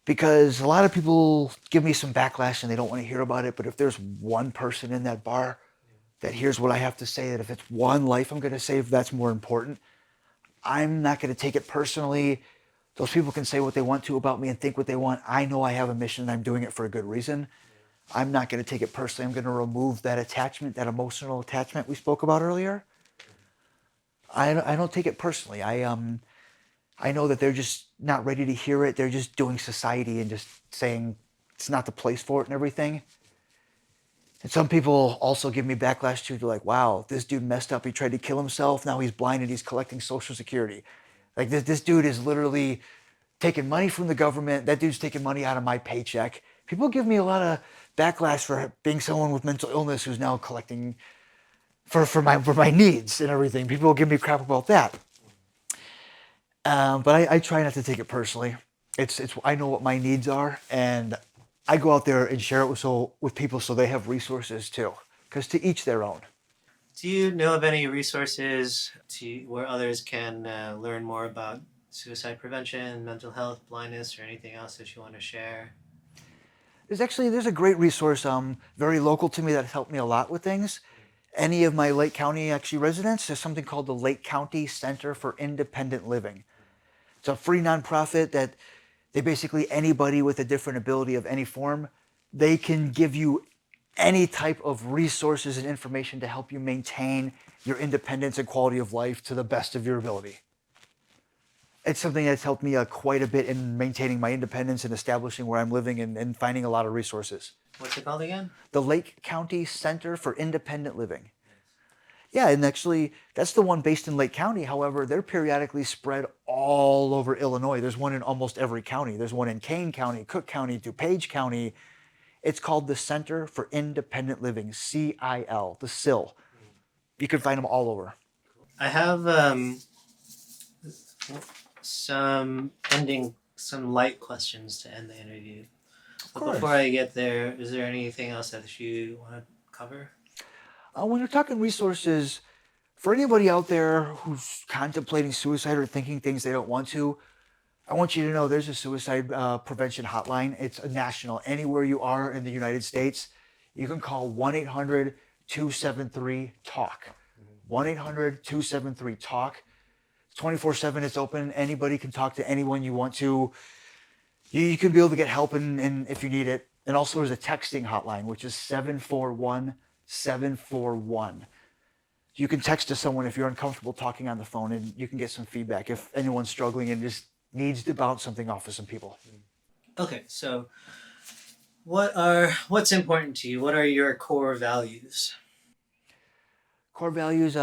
B: because a lot of people give me some backlash and they don't want to hear about it. But if there's one person in that bar that hears what I have to say, that if it's one life I'm going to save, that's more important. I'm not going to take it personally. Those people can say what they want to about me and think what they want. I know I have a mission and I'm doing it for a good reason. I'm not going to take it personally. I'm going to remove that attachment, that emotional attachment we spoke about earlier. I don't take it personally. I know that they're just not ready to hear it. They're just doing society and just saying it's not the place for it and everything. And some people also give me backlash too. They're like, wow, this dude messed up. He tried to kill himself. Now he's blind and he's collecting Social Security. Like this dude is literally taking money from the government. That dude's taking money out of my paycheck. People give me a lot of backlash for being someone with mental illness who's now collecting for my needs and everything. People give me crap about that. But I try not to take it personally. It's I know what my needs are, and I go out there and share it with people so they have resources too. Because to each their own.
A: Do you know of any resources where others can learn more about suicide prevention, mental health, blindness, or anything else that you want to share?
B: There's a great resource very local to me that helped me a lot with things. Any of my Lake County actually residents, there's something called the Lake County Center for Independent Living. It's a free nonprofit that they basically anybody with a different ability of any form, they can give you any type of resources and information to help you maintain your independence and quality of life to the best of your ability. It's something that's helped me quite a bit in maintaining my independence and establishing where I'm living and finding a lot of resources.
A: What's it called again?
B: The Lake County Center for Independent Living. Yeah, and actually, that's the one based in Lake County. However, they're periodically spread all over Illinois. There's one in almost every county. There's one in Kane County, Cook County, DuPage County. It's called the Center for Independent Living, CIL, the SIL. You can find them all over.
A: I have some light questions to end the interview. But before I get there, is there anything else that you want to cover?
B: When you're talking resources, for anybody out there who's contemplating suicide or thinking things they don't want to, I want you to know there's a suicide prevention hotline. It's a national. Anywhere you are in the United States, you can call 1-800-273-TALK. 1-800-273-TALK. 24/7, it's open. Anybody can talk to anyone you want to. You can be able to get help and if you need it. And also there's a texting hotline, which is 741-741. You can text to someone if you're uncomfortable talking on the phone and you can get some feedback if anyone's struggling and just needs to bounce something off of some people.
A: Okay, so what's important to you? What are your core values?
B: Core values,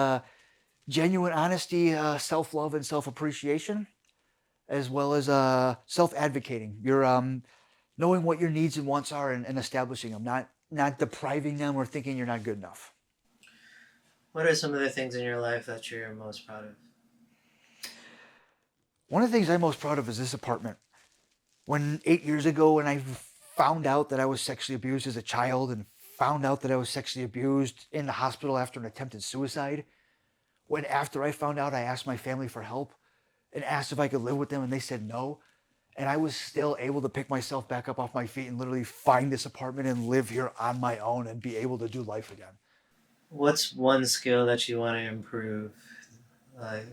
B: genuine honesty, self-love and self-appreciation, as well as self-advocating. You're knowing what your needs and wants are and establishing them, not depriving them or thinking you're not good enough.
A: What are some of the things in your life that you're most proud of?
B: One of the things I'm most proud of is this apartment. 8 years ago, when I found out that I was sexually abused as a child and found out that I was sexually abused in the hospital after an attempted suicide, when after I found out, I asked my family for help and asked if I could live with them, and they said no. And I was still able to pick myself back up off my feet and literally find this apartment and live here on my own and be able to do life again.
A: What's one skill that you want to improve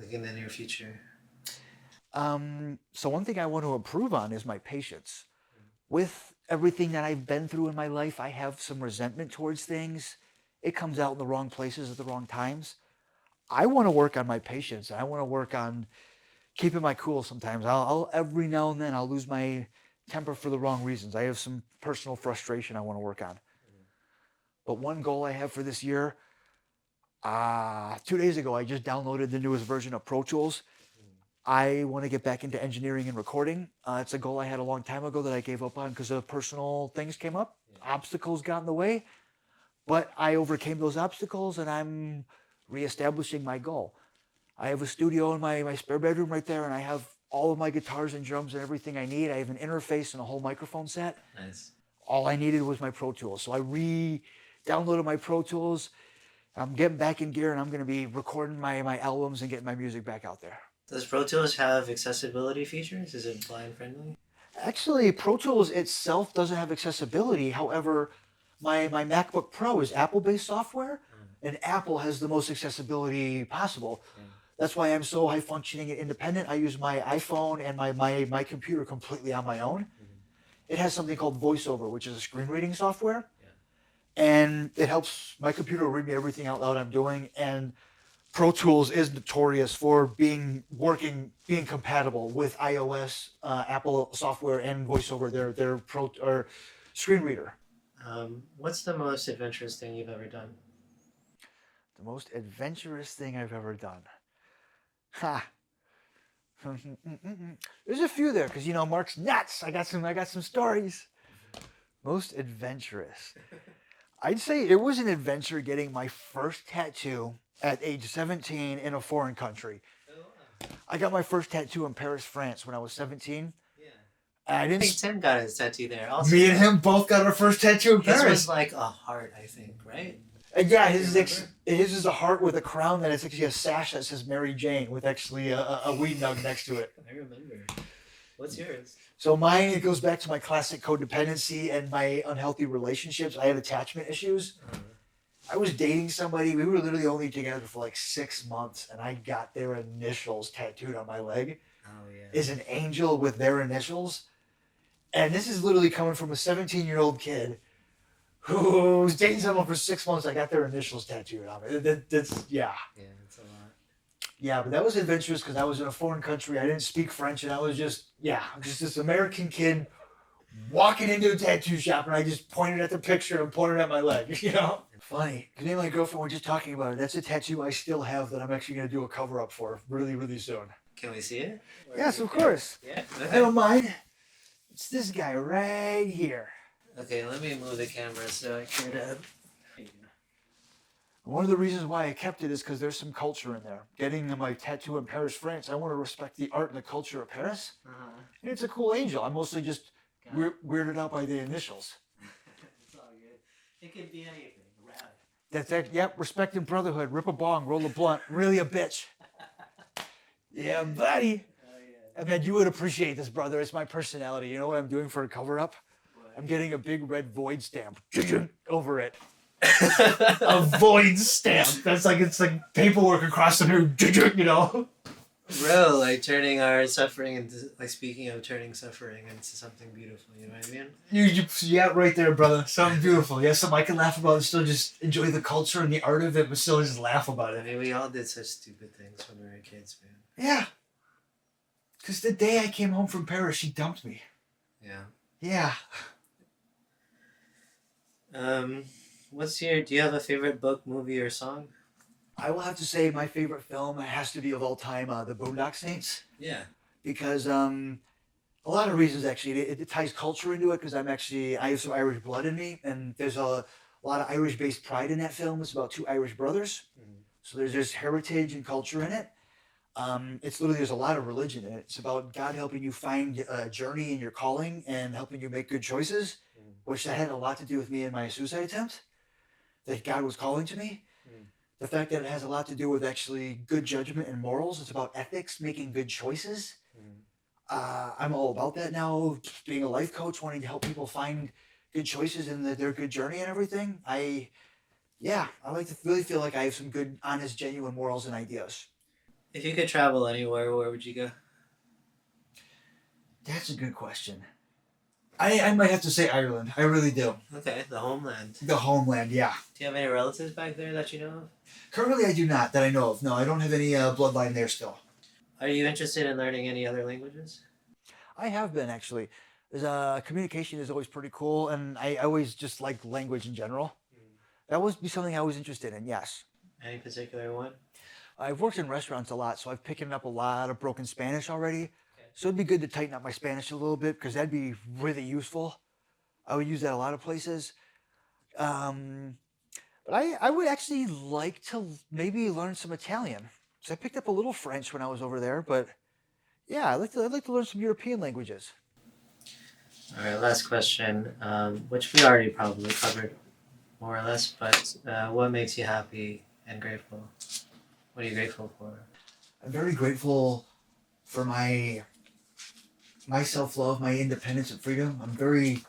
A: in the near future?
B: So one thing I want to improve on is my patience. With everything that I've been through in my life, I have some resentment towards things. It comes out in the wrong places at the wrong times. I want to work on my patience. I want to work on keeping my cool sometimes. I'll every now and then I'll lose my temper for the wrong reasons. I have some personal frustration I want to work on. But one goal I have for this year, 2 days ago, I just downloaded the newest version of Pro Tools. I want to get back into engineering and recording. It's a goal I had a long time ago that I gave up on because of personal things came up. Obstacles got in the way. But I overcame those obstacles and I'm reestablishing my goal. I have a studio in my spare bedroom right there, and I have all of my guitars and drums and everything I need. I have an interface and a whole microphone set.
A: Nice.
B: All I needed was my Pro Tools. So I re-downloaded my Pro Tools. I'm getting back in gear, and I'm going to be recording my albums and getting my music back out there.
A: Does Pro Tools have accessibility features? Is it blind friendly?
B: Actually, Pro Tools itself doesn't have accessibility. However, my MacBook Pro is Apple-based software, and Apple has the most accessibility possible. That's why I'm so high functioning and independent. I use my iPhone and my computer completely on my own. It has something called VoiceOver, which is a screen reading software. And it helps my computer read me everything out loud I'm doing. And Pro Tools is notorious for being compatible with iOS, Apple software, and VoiceOver, their Pro or screen reader.
A: What's the most adventurous thing you've ever done?
B: The most adventurous thing I've ever done. Ha. There's a few there because Mark's nuts. I got some stories. Most adventurous. I'd say it was an adventure getting my first tattoo at age 17 in a foreign country. I got my first tattoo in Paris, France when I was 17.
A: Yeah.
B: I
A: think Tim got his tattoo there also.
B: Me and him both got our first tattoo in Paris.
A: His was like a heart, I think, right?
B: Yeah, his is a heart with a crown that is actually a sash that says Mary Jane with actually a weed nug next to it.
A: I remember. What's yours?
B: So mine, it goes back to my classic codependency and my unhealthy relationships. I had attachment issues. I was dating somebody. We were literally only together for like 6 months, and I got their initials tattooed on my leg.
A: Oh, yeah.
B: Is an angel with their initials. And this is literally coming from a 17-year-old kid who was dating someone for 6 months. I got their initials tattooed on me. That's
A: Yeah, that's a lot.
B: Yeah, but that was adventurous because I was in a foreign country. I didn't speak French, and I was just this American kid walking into a tattoo shop, and I just pointed at the picture and pointed at my leg, Funny. Me and my girlfriend were just talking about it. That's a tattoo I still have that I'm actually going to do a cover-up for really, really soon.
A: Can we see it?
B: Yes, of course.
A: Yeah.
B: I don't mind. It's this guy right here.
A: Okay, let me move the camera so I can...
B: One of the reasons why I kept it is because there's some culture in there. Getting my tattoo in Paris, France, I want to respect the art and the culture of Paris. And it's a cool angel. I'm mostly just weirded out by the initials.
A: It's all good. It could be anything. Rad.
B: That's it. Yep, respect and brotherhood. Rip a bong, roll a blunt. Really a bitch. Yeah, buddy.
A: Oh, yeah.
B: I mean, you would appreciate this, brother. It's my personality. You know what I'm doing for a cover-up? I'm getting a big red void stamp over it. A void stamp. It's like paperwork across the room,
A: Bro, like turning our suffering into, like speaking of turning suffering into something beautiful, you know what I mean?
B: Yeah, right there, brother. Something beautiful. Yeah, something I can laugh about and still just enjoy the culture and the art of it, but still just laugh about
A: I
B: it.
A: mean, we all did such stupid things when we were kids, man.
B: Yeah. Because the day I came home from Paris, she dumped me.
A: Yeah.
B: Yeah.
A: Do you have a favorite book, movie, or song?
B: I will have to say my favorite film has to be of all time, the Boondock Saints.
A: Yeah.
B: Because a lot of reasons, actually. It ties culture into it because I have some Irish blood in me, and there's a lot of Irish-based pride in that film. It's about two Irish brothers. Mm-hmm. So there's heritage and culture in it. It's literally, there's a lot of religion in it. It's about God helping you find a journey in your calling and helping you make good choices, which that had a lot to do with me and my suicide attempt, that God was calling to me. The fact that it has a lot to do with actually good judgment and morals. It's about ethics, making good choices. I'm all about that now, being a life coach, wanting to help people find good choices in their good journey and everything. I like to really feel like I have some good, honest, genuine morals and ideas.
A: If you could travel anywhere, where would you go?
B: That's a good question. I might have to say Ireland. I really do.
A: Okay, the homeland.
B: The homeland, yeah.
A: Do you have any relatives back there that you know of?
B: Currently, I do not, that I know of. No, I don't have any bloodline there still.
A: Are you interested in learning any other languages?
B: I have been, actually. Communication is always pretty cool, and I always just like language in general. That would be something I was interested in, yes.
A: Any particular one?
B: I've worked in restaurants a lot, so I've picked up a lot of broken Spanish already.
A: Okay.
B: So it'd be good to tighten up my Spanish a little bit because that'd be really useful. I would use that a lot of places. Um, but I would actually like to maybe learn some Italian. So I picked up a little French when I was over there, but yeah, I'd like to learn some European languages.
A: All right, last question, which we already probably covered more or less, but what makes you happy and grateful? What are you grateful for?
B: I'm very grateful for my self-love, my independence and freedom. I'm very,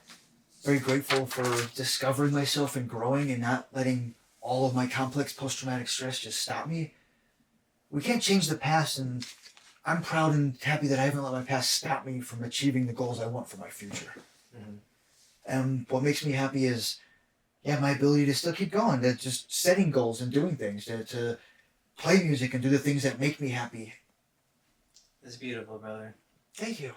B: very grateful for discovering myself and growing and not letting all of my complex post-traumatic stress just stop me. We can't change the past, and I'm proud and happy that I haven't let my past stop me from achieving the goals I want for my future.
A: Mm-hmm.
B: And what makes me happy is, my ability to still keep going, to just setting goals and doing things, to play music and do the things that make me happy.
A: It's beautiful, brother.
B: Thank you.